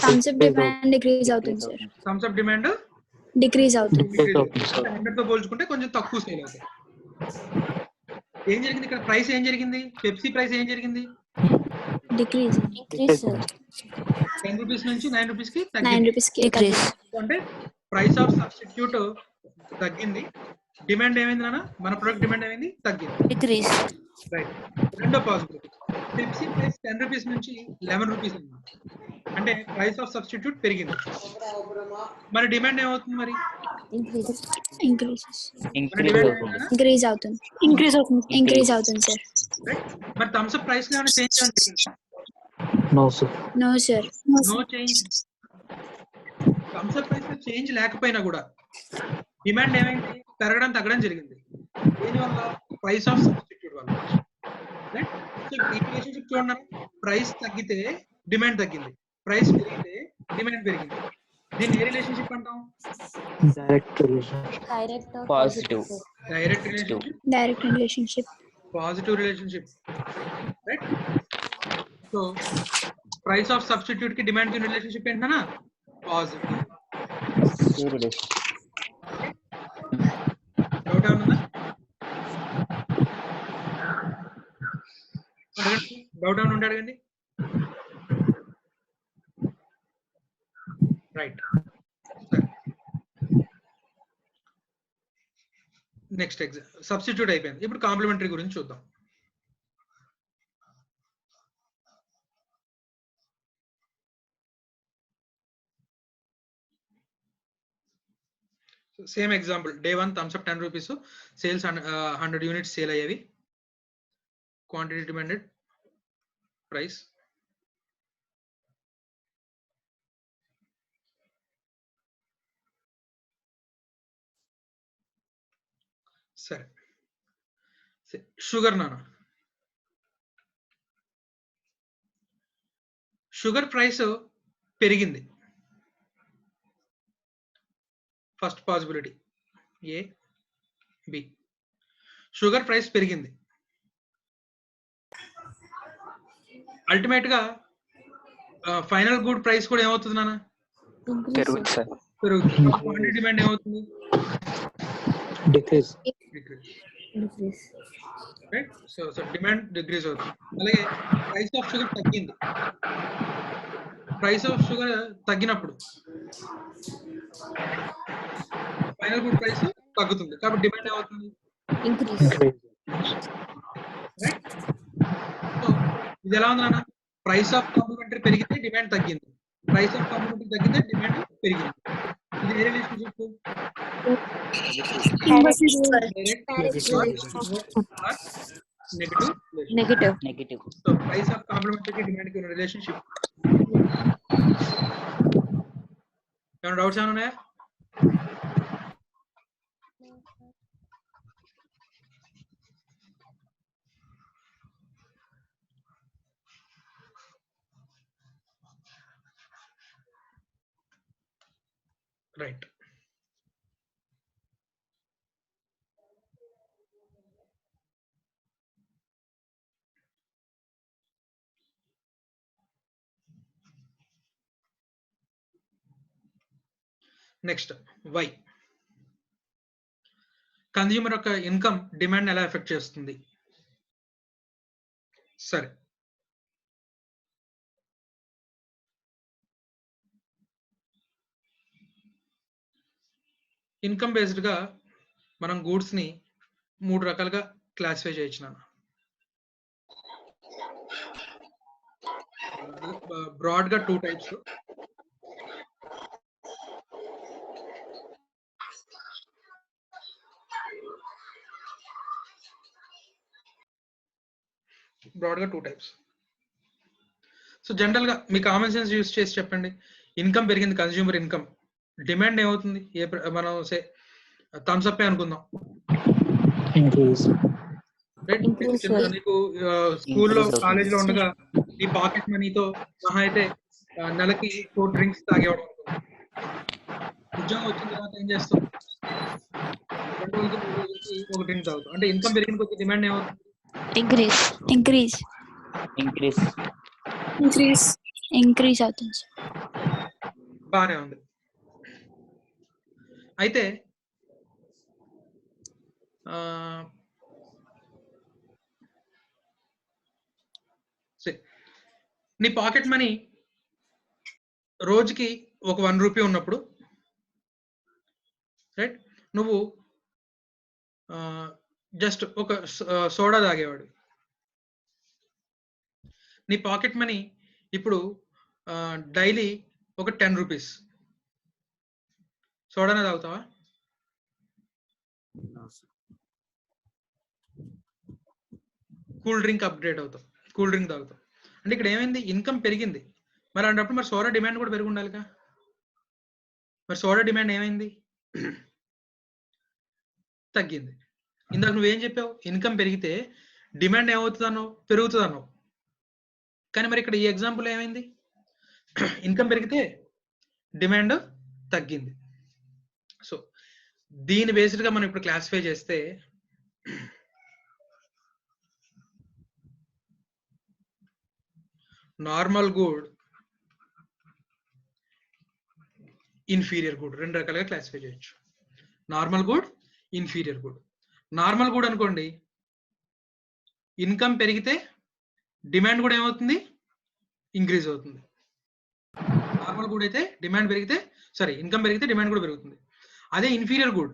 Thums Up demand decrease అవుతుంది sir. Thums Up demand decrease అవుతుంది. 100 తో పోల్చుకుంటే కొంచెం తక్కువ సేల్ అవుతుంది. ఏం జరిగింది ఇక్కడ? ప్రైస్ ఏం జరిగింది? పెప్సీ ప్రైస్ ఏం జరిగింది? Decrease sir. 10 రూపీస్ నుంచి 9 రూపీస్ కి 9 రూపీస్ కి డిక్రీజ్. అంటే ప్రైస్ ఆఫ్ సబ్స్టిట్యూట్ తగ్గింది, డిమాండ్ ఏమైంది నాన్న? మన ప్రొడక్ట్ డిమాండ్ ఏమైంది? తగ్గింది, డిక్రీజ్. రైట్. రెండో పాసిబిలిటీ, పెప్సీ ప్రైస్ 10 రూపీస్ నుంచి 11 రూపీస్ అన్నమాట, అంటే ప్రైస్ ఆఫ్ సబ్స్టిట్యూట్ పెరిగింది. మరి డిమాండ్ ఏమవుతుంది? మరి increases మన డిమాండ్ ఏమైందా? increase అవుతుంది increase అవుతుంది సార్ రైట్. మరి థమ్స్ అప్ ప్రైస్ లో ఏమైనా చేంజ్ జరిగిందా? No, sir. no sir no change. Thums Up price లో చేంజ్ లేకపోయినా కూడా డిమాండ్ ఏమైంది? పెరగడం తగ్గడం జరిగింది. దీనివల్ల ప్రైస్ ఆఫ్ సబ్స్టిట్యూట్ వల్ల. రైట్. సో ఈ రిలేషన్షిప్ చూడండి, ప్రైస్ తగ్గితే డిమాండ్ తగ్గింది, ప్రైస్ పెరిగితే డిమాండ్ పెరిగింది. దీన్ని ఏ రిలేషన్షిప్ అంటాం? Direct relation. Positive. Direct relationship, direct relationship positive relationship. Right. So price of substitute కి డిమాండ్ కి రిలేషన్షిప్ ఏంటన్నా? పాజిటివ్. డౌట్ ఏమన్నా? డౌట్ ఏమైనా ఉంటే అడగండి. రైట్. నెక్స్ట్ సబ్స్టిట్యూట్ అయిపోయింది. ఇప్పుడు కాంప్లిమెంటరీ గురించి చూద్దాం. Same example, day 1 Thums Up 10 rupees, sales 100 units sale అయ్యేవి, క్వాంటిటీ డిమాండెడ్, ప్రైస్. సరే, షుగర్ నాన్న, షుగర్ ప్రైస్ పెరిగింది. First possibility A, B. Sugar price పెరిగింది. అల్టిమేట్ గా ఫైనల్ గుడ్ ప్రైస్ కూడా ఏమవుతుంది నాన్న? పెరుగుతుంది సార్. పెరుగుతుంది. క్వాంటిటీ డిమాండ్ ఏమవుతుంది? Decrease. Right. So demand decrease అవుతుంది. అలాగే ప్రైస్ ఆఫ్ షుగర్ తగ్గింది. ప్రైస్ ఆఫ్ షుగర్ తగ్గినప్పుడు ఫైనల్ గుడ్ ప్రైస్ తగ్గుతుంది, కాబట్టి డిమాండ్ ఏమవుతుంది? Increase. రైట్. సో ఇది ఎలా ఉంది నాన్న? ప్రైస్ ఆఫ్ కాంప్లిమెంటరీ పెరిగితే డిమాండ్ తగ్గింది, ప్రైస్ ఆఫ్ కాంప్లిమెంటరీ తగ్గితే డిమాండ్ పెరిగింది. ఇది ఏ relationship? Negative. So price of complementary demand కి రిలేషన్షిప్. ఏమైనా డౌట్స్ ఏమైనా ఉన్నాయా? రైట్. Next Y. కన్స్యూమర్ యొక్క ఇన్కమ్ డిమాండ్ ఎలా ఎఫెక్ట్ చేస్తుంది? సరే, ఇన్కమ్ బేస్డ్ గా మనం గూడ్స్ ని 3 రకాలుగా క్లాసిఫై చేయొచ్చు నాన్న. బ్రాడ్ గా 2 టైప్స్. బ్రాడ్ గా 2 టైప్స్. సో జనరల్ గా మీ కామన్ సెన్స్ యూస్ చేసి చెప్పండి. ఇన్కమ్ పెరిగింది, కన్స్యూమర్ ఇన్కమ్, డిమాండ్ ఏమవుతుంది? మనం థమ్స్ అప్ అనుకుందాం. Increase. రైట్. నీకు స్కూల్లో కాలేజ్ లో ఉండగా నీ పాకెట్ మనీతో మహా అయితే నెలకి 4 డ్రింక్స్ తాగేవాడు. ఉద్యోగం వచ్చిన తర్వాత ఏం చేస్తావు? 2 రోజులకి 3 రోజులకి 1 డ్రింక్ తాగుతావు. అంటే ఇన్కమ్ పెరిగిన కొద్ది డిమాండ్ ఏమవుతుంది? increase అవుతుంది సార్. బాగానే ఉంది. అయితే నీ పాకెట్ మనీ రోజుకి ఒక 1 రూపీ ఉన్నప్పుడు, రైట్, నువ్వు జస్ట్ ఒక సోడా తాగేవాడు. నీ పాకెట్ మనీ ఇప్పుడు డైలీ ఒక 10 రూపీస్. సోడానే తాగుతావా? కూల్ డ్రింక్ అప్గ్రేడ్ అవుతాం, కూల్ డ్రింక్ తాగుతాం. అంటే ఇక్కడ ఏమైంది, ఇన్కమ్ పెరిగింది. మరి అన్నప్పుడు మరి సోడా డిమాండ్ కూడా పెరిగి ఉండాలిగా. మరి సోడా డిమాండ్ ఏమైంది, తగ్గింది. ఇందాక నువ్వేం చెప్పావు, ఇన్కమ్ పెరిగితే డిమాండ్ ఏమవుతుందనో పెరుగుతుందనో. కానీ మరి ఇక్కడ ఈ ఎగ్జాంపుల్ ఏమైంది, ఇన్కమ్ పెరిగితే డిమాండ్ తగ్గింది. సో దీని బేస్డ్ గా మనం ఇప్పుడు క్లాసిఫై చేస్తే నార్మల్ గుడ్, ఇన్ఫీరియర్ గుడ్, రెండు రకాలుగా క్లాసిఫై చేయొచ్చు. Normal good, inferior good. Normal good అనుకోండి, ఇన్కమ్ పెరిగితే డిమాండ్ కూడా ఏమవుతుంది, ఇంక్రీజ్ అవుతుంది. నార్మల్ గుడ్ అయితే డిమాండ్ పెరిగితే ఇన్కమ్ పెరిగితే డిమాండ్ కూడా పెరుగుతుంది. అదే ఇన్ఫీరియర్ గుడ్,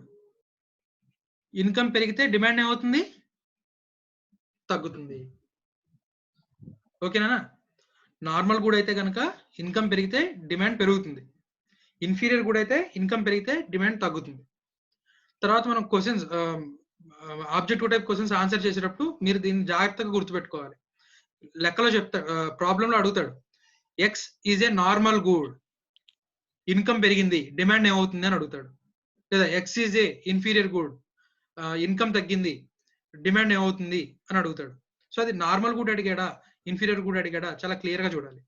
ఇన్కమ్ పెరిగితే డిమాండ్ ఏమవుతుంది, తగ్గుతుంది. ఓకేనా? నార్మల్ గుడ్ అయితే కనుక ఇన్కమ్ పెరిగితే డిమాండ్ పెరుగుతుంది, ఇన్ఫీరియర్ గుడ్ అయితే ఇన్కమ్ పెరిగితే డిమాండ్ తగ్గుతుంది. తర్వాత మనం questions, objective type questions answer చేసేటప్పుడు మీరు దీన్ని జాగ్రత్తగా గుర్తుపెట్టుకోవాలి. లెక్కలో చెప్తాడు, ప్రాబ్లంలో అడుగుతాడు, X is a normal good, income పెరిగింది, డిమాండ్ ఏమవుతుంది అని అడుగుతాడు. లేదా X is a inferior good, income తగ్గింది, డిమాండ్ ఏమవుతుంది అని అడుగుతాడు. సో అది నార్మల్ గుడ్ అడిగాడా, ఇన్ఫీరియర్ గుడ్ అడిగాడా, చాలా క్లియర్ గా చూడాలి.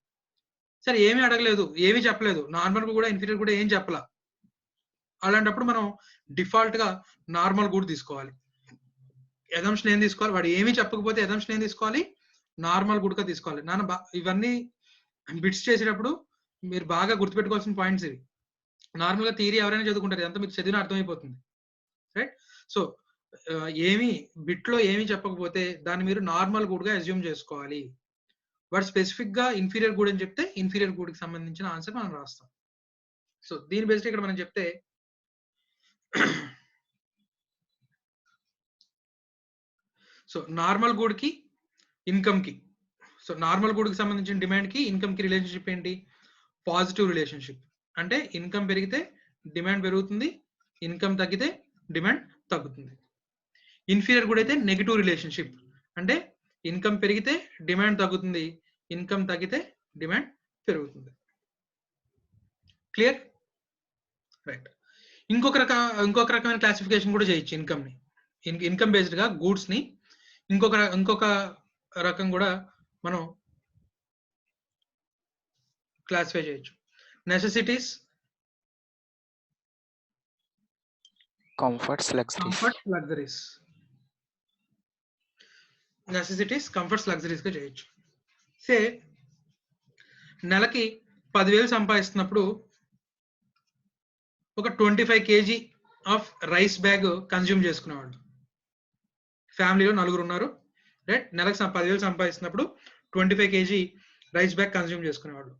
సరే ఏమీ అడగలేదు, ఏమీ చెప్పలేదు, నార్మల్ కూడా ఇన్ఫీరియర్ కూడా ఏం చెప్పలా, అలాంటప్పుడు మనం డిఫాల్ట్ గా నార్మల్ గుడ్ తీసుకోవాలి. ఎజంప్షన్ ఏం తీసుకోవాలి, వాడు ఏమీ చెప్పకపోతే ఎజంప్షన్ ఏం తీసుకోవాలి, నార్మల్ గుడ్ గా తీసుకోవాలి. ఇవన్నీ బిట్స్ చేసేటప్పుడు మీరు బాగా గుర్తుపెట్టుకోవాల్సిన పాయింట్స్ ఇవి. నార్మల్ గా థియరీ ఎవరైనా చదువుకుంటారు, ఇదంతా మీకు చదివిన అర్థమైపోతుంది, రైట్? సో ఏమి బిట్ లో ఏమీ చెప్పకపోతే దాన్ని మీరు నార్మల్ గుడ్ గా అజ్యూమ్ చేసుకోవాలి. వాడు స్పెసిఫిక్ గా ఇన్ఫీరియర్ గుడ్ అని చెప్తే ఇన్ఫీరియర్ గుడ్ కి సంబంధించిన ఆన్సర్ మనం రాస్తాం. సో దీని బేస్డ్ ఇక్కడ మనం చెప్తే సో నార్మల్ గుడ్ కి ఇన్కమ్ కి, సో నార్మల్ గుడ్ కి సంబంధించిన డిమాండ్ కి ఇన్కమ్ కి రిలేషన్షిప్ ఏంటి, పాజిటివ్ రిలేషన్షిప్. అంటే ఇన్కమ్ పెరిగితే డిమాండ్ పెరుగుతుంది, ఇన్కమ్ తగ్గితే డిమాండ్ తగ్గుతుంది. ఇన్ఫీరియర్ గుడ్ అయితే నెగిటివ్ రిలేషన్షిప్. అంటే ఇన్కమ్ పెరిగితే డిమాండ్ తగ్గుతుంది, ఇన్కమ్ తగ్గితే డిమాండ్ పెరుగుతుంది. క్లియర్? రైట్. ఇంకొక రకమైన క్లాసిఫికేషన్ కూడా చేయొచ్చు ఇన్కమ్ ని. ఇన్కమ్ బేస్డ్ గా గూడ్స్ ని ఇంకొక రకం కూడా మనం క్లాసిఫై చేయొచ్చు. Necessities, comforts, luxuries. Necessities, comforts, luxuries గా చేయొచ్చు. సే నెలకి 10,000 సంపాదిస్తున్నప్పుడు ఒక 25 kg of rice bag consume చేసుకునేవాళ్ళు. ఫ్యామిలీలో 4 ఉన్నారు, రైట్? నెలకు 10,000 సంపాదిస్తున్నప్పుడు 25 kg రైస్ బ్యాగ్ కన్జ్యూమ్ చేసుకునేవాళ్ళు.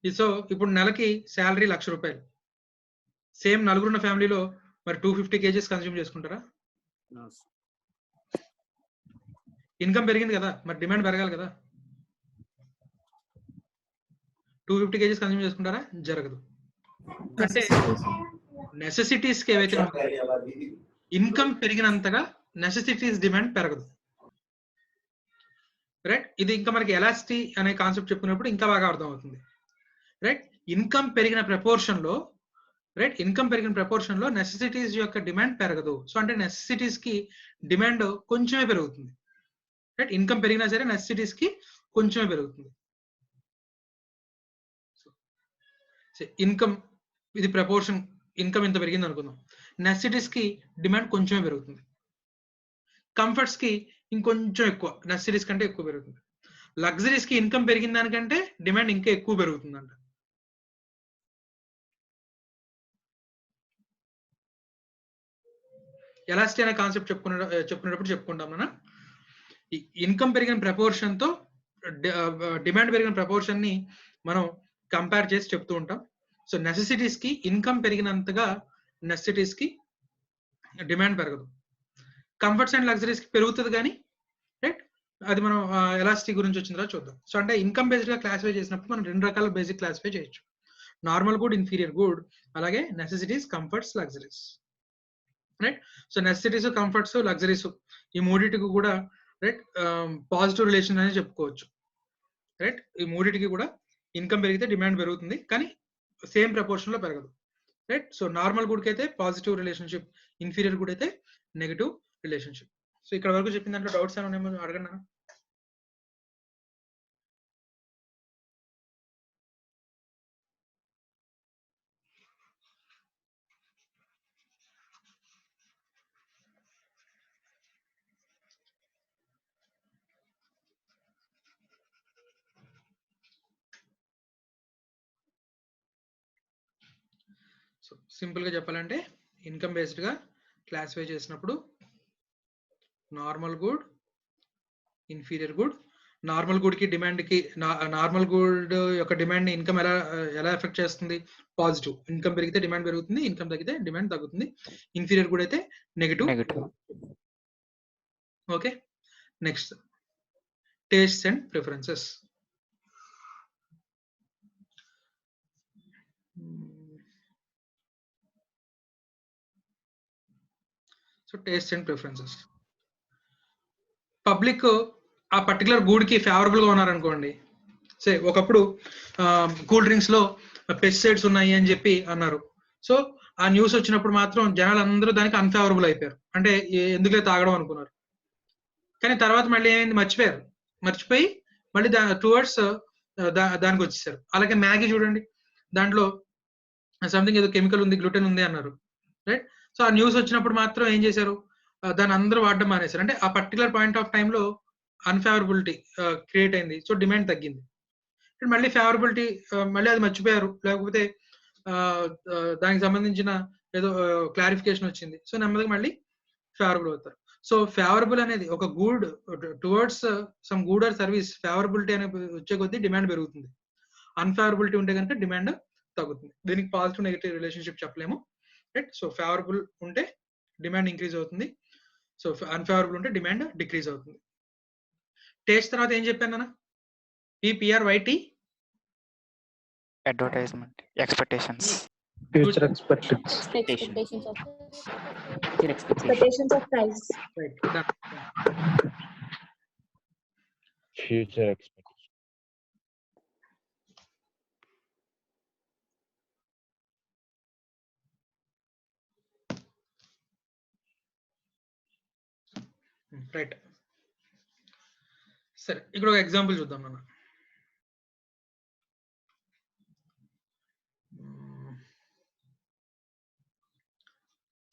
సో ఇప్పుడు నెలకి శాలరీ 1,00,000 రూపాయలు. సేమ్ 4 ఉన్న ఫ్యామిలీలో మరి 250 kgs కన్జ్యూమ్ చేసుకుంటారా? ఇన్కమ్ పెరిగింది కదా, మరి డిమాండ్ పెరగాలి కదా. 250 kgs కన్జ్యూమ్ చేసుకుంటారా? జరగదు. అంటే నెసెసిటీస్ కి ఏవైతే ఇన్కమ్ పెరిగినంతగా నెసెసిటీస్ డిమాండ్ పెరగదు, రైట్? ఇది ఇంకా మనకి ఎలాసిటీ అనే కాన్సెప్ట్ చెప్పుకున్నప్పుడు ఇంకా బాగా అర్థం అవుతుంది, రైట్? ఇన్కమ్ పెరిగిన ప్రపోర్షన్ లో, రైట్, ఇన్కమ్ పెరిగిన ప్రపోర్షన్ లో నెసెసిటీస్ యొక్క డిమాండ్ పెరగదు. సో అంటే నెసెసిటీస్ కి డిమాండ్ కొంచెమే పెరుగుతుంది, రైట్? ఇన్కమ్ పెరిగినా సరే నెసెసిటీస్ కి కొంచెమే పెరుగుతుంది. ఇన్కమ్ ఇది ప్రపోర్షన్, ఇన్కమ్ ఇంత పెరిగింది అనుకుందాం, నెసెసిటీస్ కి డిమాండ్ కొంచెమే పెరుగుతుంది, కంఫర్ట్స్ కి ఇంకొంచెం ఎక్కువ, నెసెసిటీస్ కంటే ఎక్కువ పెరుగుతుంది. లగ్జరీస్ కి ఇన్కమ్ పెరిగిన దానికంటే డిమాండ్ ఇంకా ఎక్కువ పెరుగుతుందంట. ఎలాసిటీ అనే కాన్సెప్ట్ చెప్పుకునేటప్పుడు చెప్పుకుంటాం మనం. ఇన్కమ్ పెరిగిన ప్రపోర్షన్ తో డిమాండ్ పెరిగిన ప్రపోర్షన్ ని మనం కంపేర్ చేసి చెప్తూ ఉంటాం. సో నెసెసిటీస్ కి ఇన్కమ్ పెరిగినంతగా నెసెసిటీస్ కి డిమాండ్ పెరగదు. కంఫర్ట్స్ అండ్ లగ్జరీస్ కి పెరుగుతుంది కానీ, రైట్? అది మనం ఎలాసిటీ గురించి వచ్చిన తర్వాత చూద్దాం. సో అంటే ఇన్కమ్ బేస్డ్ గా క్లాసిఫై చేసినప్పుడు మనం 2 రకాల బేసిక్ క్లాసిఫై చేయొచ్చు, నార్మల్ గుడ్, ఇన్ఫీరియర్ గుడ్, అలాగే necessities, comforts, luxuries. Right. So necessities, comforts, luxuries ఈ మూడింటికి కూడా రైట్ పాజిటివ్ రిలేషన్ అనేది చెప్పుకోవచ్చు. రైట్, ఈ మూడింటికి కూడా ఇన్కమ్ పెరిగితే డిమాండ్ పెరుగుతుంది, కానీ సేమ్ ప్రపోర్షన్ లో పెరగదు. రైట్. సో నార్మల్ గుడ్కి అయితే పాజిటివ్ రిలేషన్షిప్, ఇన్ఫీరియర్ గుడ్ అయితే నెగటివ్ రిలేషన్షిప్. సో ఇక్కడ వరకు చెప్పిన దాంట్లో డౌట్స్ ఏమైనా అడగండి. సో సింపుల్ గా చెప్పాలంటే ఇన్కమ్ బేస్డ్ గా క్లాసిఫై చేసినప్పుడు normal good, inferior good. Normal good కి డిమాండ్ కి నార్మల్ గుడ్ యొక్క డిమాండ్ ని ఇన్కమ్ ఎలా ఎఫెక్ట్ చేస్తుంది? పాజిటివ్. ఇన్కమ్ పెరిగితే డిమాండ్ పెరుగుతుంది, ఇన్కమ్ తగ్గితే డిమాండ్ తగ్గుతుంది. ఇన్ఫీరియర్ గుడ్ అయితే negative. Okay. Next taste and preferences. So taste and preferences. Public ఆ పర్టికులర్ గూడ్ కి ఫేవరబుల్ గా ఉన్నారనుకోండి. సే ఒకప్పుడు కూల్ డ్రింక్స్ లో పెస్టిసైడ్స్ ఉన్నాయి అని చెప్పి అన్నారు. సో ఆ న్యూస్ వచ్చినప్పుడు మాత్రం జనాలు అందరూ దానికి అన్ఫేవరబుల్ అయిపోయారు. అంటే ఎందుకులే తాగడం అనుకున్నారు. కానీ తర్వాత మళ్ళీ ఏమైంది? మర్చిపోయి మళ్ళీ టువర్డ్స్ దానికి వచ్చేసారు. అలాగే మ్యాగీ చూడండి, దాంట్లో సంథింగ్ ఏదో కెమికల్ ఉంది, గ్లూటెన్ ఉంది అన్నారు. రైట్. సో ఆ న్యూస్ వచ్చినప్పుడు మాత్రం ఏం చేశారు? దాన్ని అందరూ వాడడం మానేశారు. అంటే ఆ పర్టికులర్ పాయింట్ ఆఫ్ టైంలో అన్ఫేవరబిలిటీ క్రియేట్ అయింది. సో డిమాండ్ తగ్గింది. మళ్ళీ ఫేవరబిలిటీ మళ్ళీ అది మర్చిపోయారు, లేకపోతే దానికి సంబంధించిన ఏదో క్లారిఫికేషన్ వచ్చింది. సో నెమ్మదిగా మళ్ళీ ఫేవరబుల్ అవుతారు. సో ఫేవరబుల్ అనేది ఒక good towards some good or service, favourability అనేది వచ్చే కొద్దీ డిమాండ్ పెరుగుతుంది. అన్ఫేవరబిలిటీ ఉంటే కనుక డిమాండ్ తగ్గుతుంది. దీనికి పాజిటివ్ నెగటివ్ రిలేషన్షిప్ చెప్పలేము. రైట్. సో ఫేవరబుల్ ఉంటే డిమాండ్ ఇంక్రీజ్ అవుతుంది, సో అన్ఫేవరబుల్ ఉంటే డిమాండ్ డిక్రీజ్ అవుతుంది. టేస్ట్ తర్వాత ఏం చెప్పాను అన్న? PRYT advertisement, expectations, Future expectations. Expectations of price. Right. Done. Future expectation. Right. సరే, ఇక్కడ ఒక ఎగ్జాంపుల్ చూద్దాం మనం.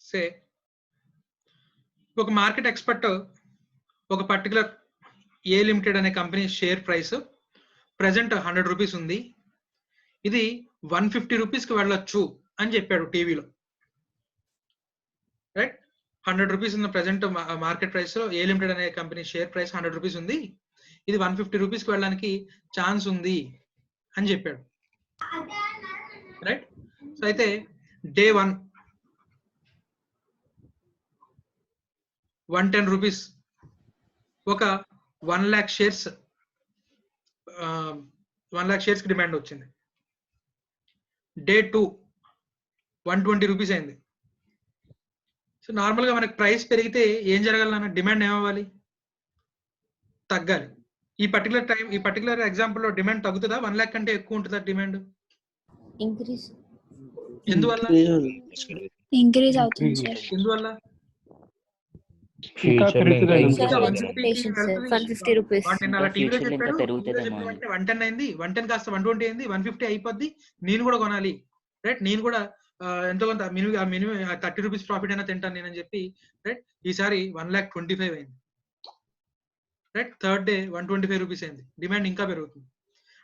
సే ఒక మార్కెట్ ఎక్స్పర్ట్ ఒక పర్టికులర్ ఏ లిమిటెడ్ అనే company share price present 100 rupees ఉంది, ఇది 150 రూపీస్కి వెళ్ళొచ్చు అని చెప్పాడు టీవీలో. రైట్. 100 రూపీస్ ఉన్న ప్రెసెంట్ మార్కెట్ ప్రైస్ లో ఏ లిమిటెడ్ అనే కంపెనీ షేర్ ప్రైస్ 100 రూపీస్ ఉంది, ఇది 150 రూపీస్కి వెళ్ళడానికి ఛాన్స్ ఉంది అని చెప్పాడు. రైట్. సో అయితే డే 1 110 రూపీస్ ఒక 1 lakh షేర్స్ 1 lakh షేర్స్ కి డిమాండ్ వచ్చింది. డే 2 120 రూపీస్ అయింది. సో నార్మల్ గా మనకి ప్రైస్ పెరిగితే ఏం జరగాలన్నా డిమాండ్ ఏమవ్వాలి? తగ్గాలి. ఈ పర్టికులర్ ఎగ్జాంపుల్ లో డిమాండ్ తగ్గుతుందా? 1 lakh కంటే ఎక్కువ ఉంటుందా డిమాండ్? Increase. ఎందువల్ల? ఇంక్రీజ్ అవుతుంది సార్. ఎందువల్ల? Future లో ఇంకా Future increase expectations, sir. 150 rupees. వాడు అలా టీవీలో Future లో ఇంకా చెప్పాడు, పెరుగుతుందేమో అని. 110 అయింది, 110 కాస్త 120 అయింది, 150 అయిపోద్ది, నేను కూడా కొనాలి. రైట్. నేను కూడా ఎంతో కొంత మినిమం 30 రూపీస్ ప్రాఫిట్ అయినా తింటాను నేనని చెప్పి రైట్ ఈసారి 1,25,000 అయింది. రైట్. థర్డ్ డే 125 రూపీస్ అయింది. డిమాండ్ ఇంకా పెరుగుతుంది.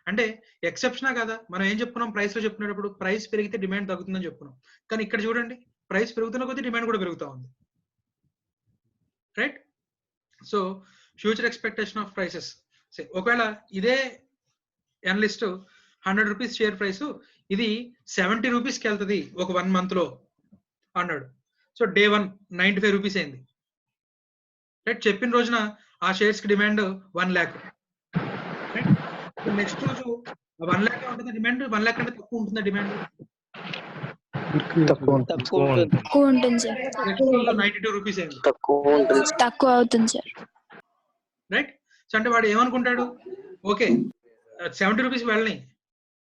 అంటే ఎక్సెప్షనా కదా? మనం ఏం చెప్పుకున్నాం? ప్రైస్ లో చెప్పుకునేటప్పుడు ప్రైస్ పెరిగితే డిమాండ్ తగ్గుతుందని చెప్పుకున్నాం. కానీ ఇక్కడ చూడండి, ప్రైస్ పెరుగుతున్న కొద్దీ డిమాండ్ కూడా పెరుగుతూ ఉంది. Right. So future expectation of prices, ఒకవేళ ఇదే అనలిస్ట్ 100 రూపీస్ షేర్ ప్రైస్ ఇది 70 రూపీస్కి వెళ్తుంది ఒక 1 month లో అన్నాడు. సో డే 1 95 రూపీస్ అయింది. రైట్. చెప్పిన రోజున ఆ షేర్స్ కి డిమాండ్ 1 lakh. రైట్. నెక్స్ట్ రోజు 1 lakh ఉంటుందా డిమాండ్? 1 lakh కంటే తక్కువ ఉంటుందా డిమాండ్? తక్కువ ఉంటుంది. తక్కువ ఉంటుంది. తక్కువ ఉంటుంది సార్. నెక్స్ట్ 92 రూపీస్ అయింది, తక్కువ అవుతుంది సార్. రైట్. సో అంటే వాడు ఏమనుకుంటాడు, ఓకే 70 రూపీస్కి వెళ్ళని,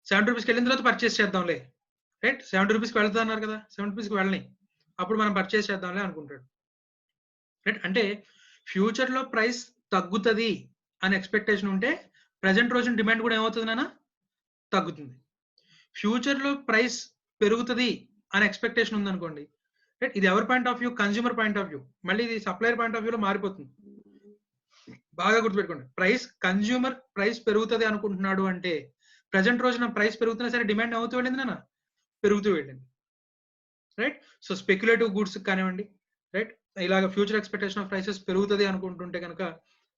70 రూపీస్కి వెళ్ళిన తర్వాత పర్చేస్ చేద్దాంలే, రైట్. 70 రూపీస్కి వెళ్తా అన్నారు కదా, 70 రూపీస్కి వెళ్ళని, అప్పుడు మనం పర్చేస్ చేద్దాంలే అనుకుంటాడు, రైట్. అంటే ఫ్యూచర్ లో ప్రైస్ తగ్గుతుంది అని ఎక్స్పెక్టేషన్ ఉంటే ప్రజెంట్ రోజున డిమాండ్ కూడా ఏమవుతుంది నాన్న, తగ్గుతుంది. ఫ్యూచర్ లో ప్రైస్ పెరుగుతుంది అని ఎక్స్పెక్టేషన్ ఉందనుకోండి, రైట్, ఇది ఎవరి point of view, consumer point of view, మళ్ళీ ఇది సప్లయర్ పాయింట్ ఆఫ్ వ్యూలో మారిపోతుంది. బాగా గుర్తుపెట్టుకోండి, కన్స్యూమర్ ప్రైస్ పెరుగుతుంది అనుకుంటున్నాడు అంటే ప్రజెంట్ రోజున ప్రైస్ పెరుగుతున్నా సరే డిమాండ్ అవుతూ వెళ్ళింది నాన్న, పెరుగుతూ వెళ్ళింది, రైట్. సో స్పెక్యులేటివ్ గుడ్స్ కానివ్వండి, రైట్, ఇలాగ ఫ్యూచర్ ఎక్స్పెక్టేషన్ ఆఫ్ ప్రైసెస్ పెరుగుతుంది అనుకుంటుంటే కనుక,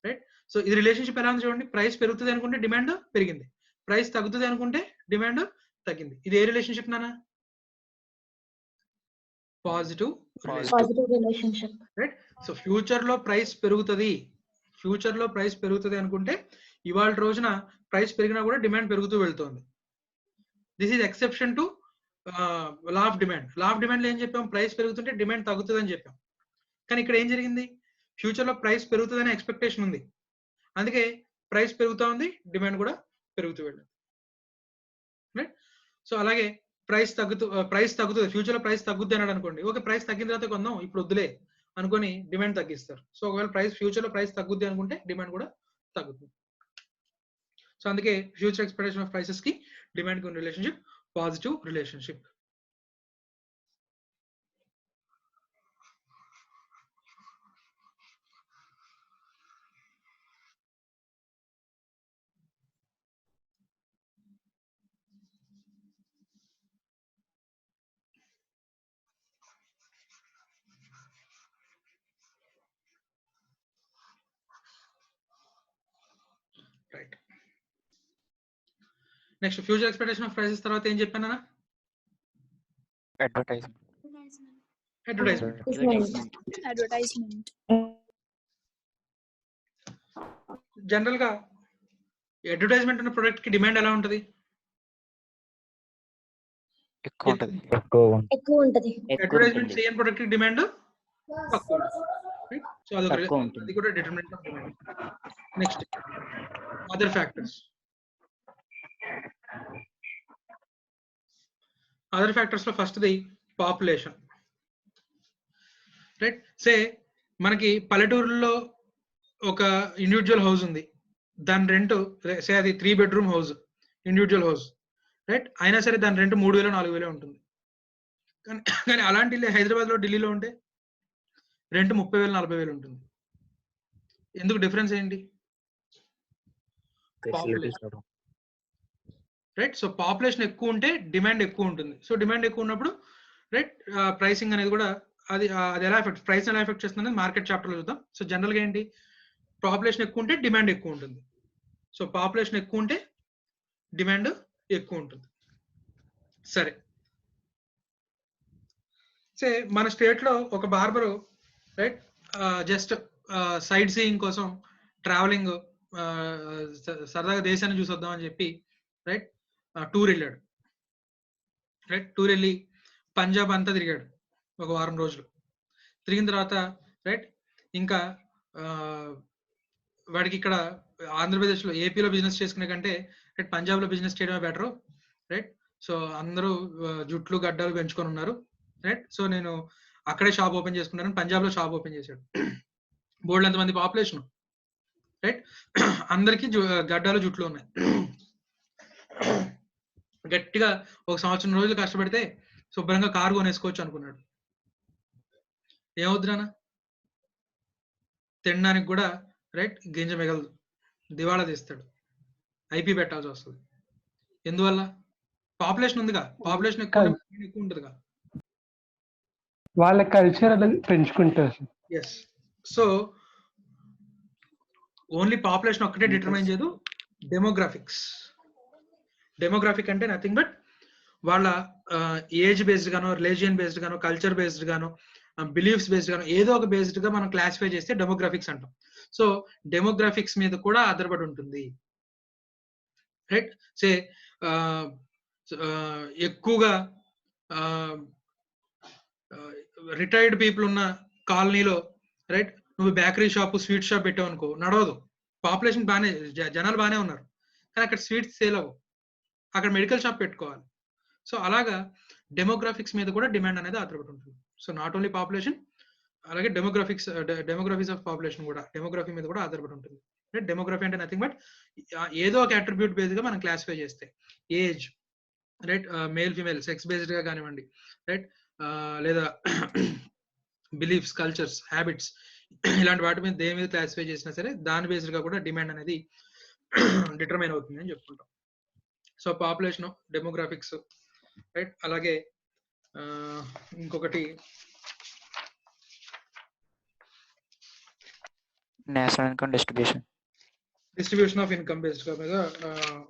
రైట్. సో ఇది రిలేషన్షిప్ ఎలా ఉంది చూడండి, ప్రైస్ పెరుగుతుంది అనుకుంటే డిమాండ్ పెరిగింది, ప్రైస్ తగ్గుతుంది అనుకుంటే డిమాండ్ తగ్గింది. ఇది ఏ రిలేషన్షిప్ నాన్న, positive relationship, right. So future లో ప్రైస్ పెరుగుతుంది, ఫ్యూచర్ లో ప్రైస్ పెరుగుతుంది అనుకుంటే ఇవాళ రోజున ప్రైస్ పెరిగినా కూడా డిమాండ్ పెరుగుతూ వెళ్తుంది. This is exception to law of demand. Law of demand లో ఏం చెప్పాం, ప్రైస్ పెరుగుతుంటే డిమాండ్ తగ్గుతుంది అని చెప్పాం. కానీ ఇక్కడ ఏం జరిగింది, ఫ్యూచర్ లో ప్రైస్ పెరుగుతుంది అనే ఎక్స్పెక్టేషన్ ఉంది, అందుకే ప్రైస్ పెరుగుతూ ఉంది, డిమాండ్ కూడా పెరుగుతూ వెళ్ళింది, రైట్. సో అలాగే ప్రైస్ తగ్గుతుంది, ఫ్యూచర్ లో ప్రైస్ తగ్గుద్ది అన్నాడు అనుకోండి, ఓకే ప్రైస్ తగ్గిన తర్వాత కొందాం ఇప్పుడు వద్దులే అనుకొని డిమాండ్ తగ్గిస్తారు. సో ఒకవేళ ఫ్యూచర్ లో ప్రైస్ తగ్గుద్ది అనుకుంటే డిమాండ్ కూడా తగ్గుతుంది. సో అందుకే ఫ్యూచర్ ఎక్స్పెక్టేషన్ ఆఫ్ ప్రైసెస్ కి డిమాండ్ కి ఉన్న relationship positive relationship. Right. Next future expectation of prices తర్వాత ఏం చెప్పానా, అడ్వర్టైజ్మెంట్. అడ్వర్టైజ్మెంట్ జనరల్ గా అడ్వర్టైజ్మెంట్ ఉన్న ప్రొడక్ట్ కి డిమాండ్ ఎలా ఉంటది, ఎక్కువ ఉంటుంది. ఎక్కువ ఉంటది. అడ్వర్టైజ్మెంట్ చేయని ప్రొడక్ట్ కి డిమాండ్ తక్కువ ఉంటుంది, రైట్. సో తక్కువ ఉంటుంది. అది కూడా determinant of demand. Next other factors. Other factors లో ఫస్ట్ ది పాపులేషన్, రైట్. సే మనకి పల్లెటూరులో ఒక ఇండివిజువల్ హౌస్ ఉంది, దాని రెంట్ సే అది 3 bedroom house, individual house, right. అయినా సరే దాని రెంట్ 3,000 4,000 ఉంటుంది. కానీ అలాంటి హైదరాబాద్ లో ఢిల్లీలో ఉంటే రెంట్ 30,000 40,000 ఉంటుంది. ఎందుకు డిఫరెన్స్ ఏంటి, పాపులేషన్, రైట్. సో పాపులేషన్ ఎక్కువ ఉంటే డిమాండ్ ఎక్కువ ఉంటుంది. సో డిమాండ్ ఎక్కువ ఉన్నప్పుడు, రైట్, ప్రైసింగ్ అనేది కూడా అది ఎలా ఎఫెక్ట్, ప్రైస్ ఎలా ఎఫెక్ట్ చేస్తుంది మార్కెట్ చాప్టర్ లో చూద్దాం. సో జనరల్ గా ఏంటి, పాపులేషన్ ఎక్కువ ఉంటే డిమాండ్ ఎక్కువ ఉంటుంది. సో పాపులేషన్ ఎక్కువ ఉంటే డిమాండ్ ఎక్కువ ఉంటుంది. సరే, సే మన స్టేట్ లో ఒక barber, right, just side seeing కోసం ట్రావెలింగ్, సరదాగా దేశాన్ని చూసొద్దాం అని చెప్పి, రైట్, టూర్ వెళ్ళాడు, రైట్. టూర్ వెళ్ళి పంజాబ్ అంతా తిరిగాడు ఒక వారం రోజులు. తిరిగిన తర్వాత, రైట్, ఇంకా వాడికి ఇక్కడ ఆంధ్రప్రదేశ్లో ఏపీలో బిజినెస్ చేసుకునే కంటే రైట్ పంజాబ్లో బిజినెస్ చేయడమే బెటరు, రైట్. సో అందరూ జుట్లు గడ్డాలు పెంచుకొని ఉన్నారు, రైట్. సో నేను అక్కడే షాప్ ఓపెన్ చేసుకున్నాను, పంజాబ్లో షాప్ ఓపెన్ చేశాడు. బోల్డ్ ఎంతమంది పాపులేషన్, రైట్, అందరికీ గడ్డాలు జుట్లు ఉన్నాయి. గట్టిగా ఒక సంవత్సరం రోజులు కష్టపడితే శుభ్రంగా కారు కొనేసుకోవచ్చు అనుకున్నాడు. ఏమవుతున్నా తినడానికి కూడా, రైట్, గింజ మిగలదు, దివాళా తీస్తాడు, ఐపీ పెట్టాల్సి వస్తుంది. ఎందువల్ల, పాపులేషన్ ఉందిగా, పాపులేషన్ ఎక్కువ ఉంటుందిగా, వాళ్ళ కల్చర్ అనేది పెంచుకుంటారు. ఎస్. సో ఓన్లీ పాపులేషన్ ఒక్కటే డిటర్మైన్ చేయదు, డెమోగ్రాఫిక్ అంటే నథింగ్ బట్ వాళ్ళ ఏజ్ బేస్డ్ గానో, రిలీజియన్ బేస్డ్ గానో, కల్చర్ బేస్డ్ గానో, బిలీఫ్స్ బేస్డ్ గానో ఏదో ఒక బేస్డ్ గా మనం క్లాసిఫై చేస్తే డెమోగ్రాఫిక్స్ అంటాం. సో డెమోగ్రాఫిక్స్ మీద కూడా ఆధారపడి ఉంటుంది, రైట్. సే ఎక్కువగా రిటైర్డ్ పీపుల్ ఉన్న కాలనీలో రైట్ నువ్వు బేకరీ షాప్ స్వీట్ షాప్ పెట్టావు అనుకో నడవదు. పాపులేషన్ బాగానే జనాలు బాగానే ఉన్నారు కానీ అక్కడ స్వీట్స్ సేల్ అవ్వవు, అక్కడ మెడికల్ షాప్ పెట్టుకోవాలి. సో అలాగా డెమోగ్రాఫిక్స్ మీద కూడా డిమాండ్ అనేది ఆధారపడి ఉంటుంది. సో నాట్ ఓన్లీ పాపులేషన్, అలాగే డెమోగ్రఫీస్ ఆఫ్ పాపులేషన్ కూడా డెమోగ్రఫీ మీద కూడా ఆధారపడి ఉంటుంది. రైట్, డెమోగ్రఫీ అంటే నథింగ్ బట్ ఏదో ఒక అట్రిబ్యూట్ బేస్డ్ గా మనం క్లాసిఫై చేస్తే age, right, male female sex based గా కానివ్వండి, రైట్, లేదా బిలీఫ్స్, కల్చర్స్, హ్యాబిట్స్, ఇలాంటి వాటి మీద దేని మీద క్లాసిఫై చేసినా సరే దాని బేస్డ్ గా కూడా డిమాండ్ అనేది డిటర్మైన్ అవుతుంది అని చెప్పుకుంటాం. సో పాపులేషన్, డెమోగ్రాఫిక్స్, రైట్, అలాగే ఇంకొకటి national income distribution of income based గా మీద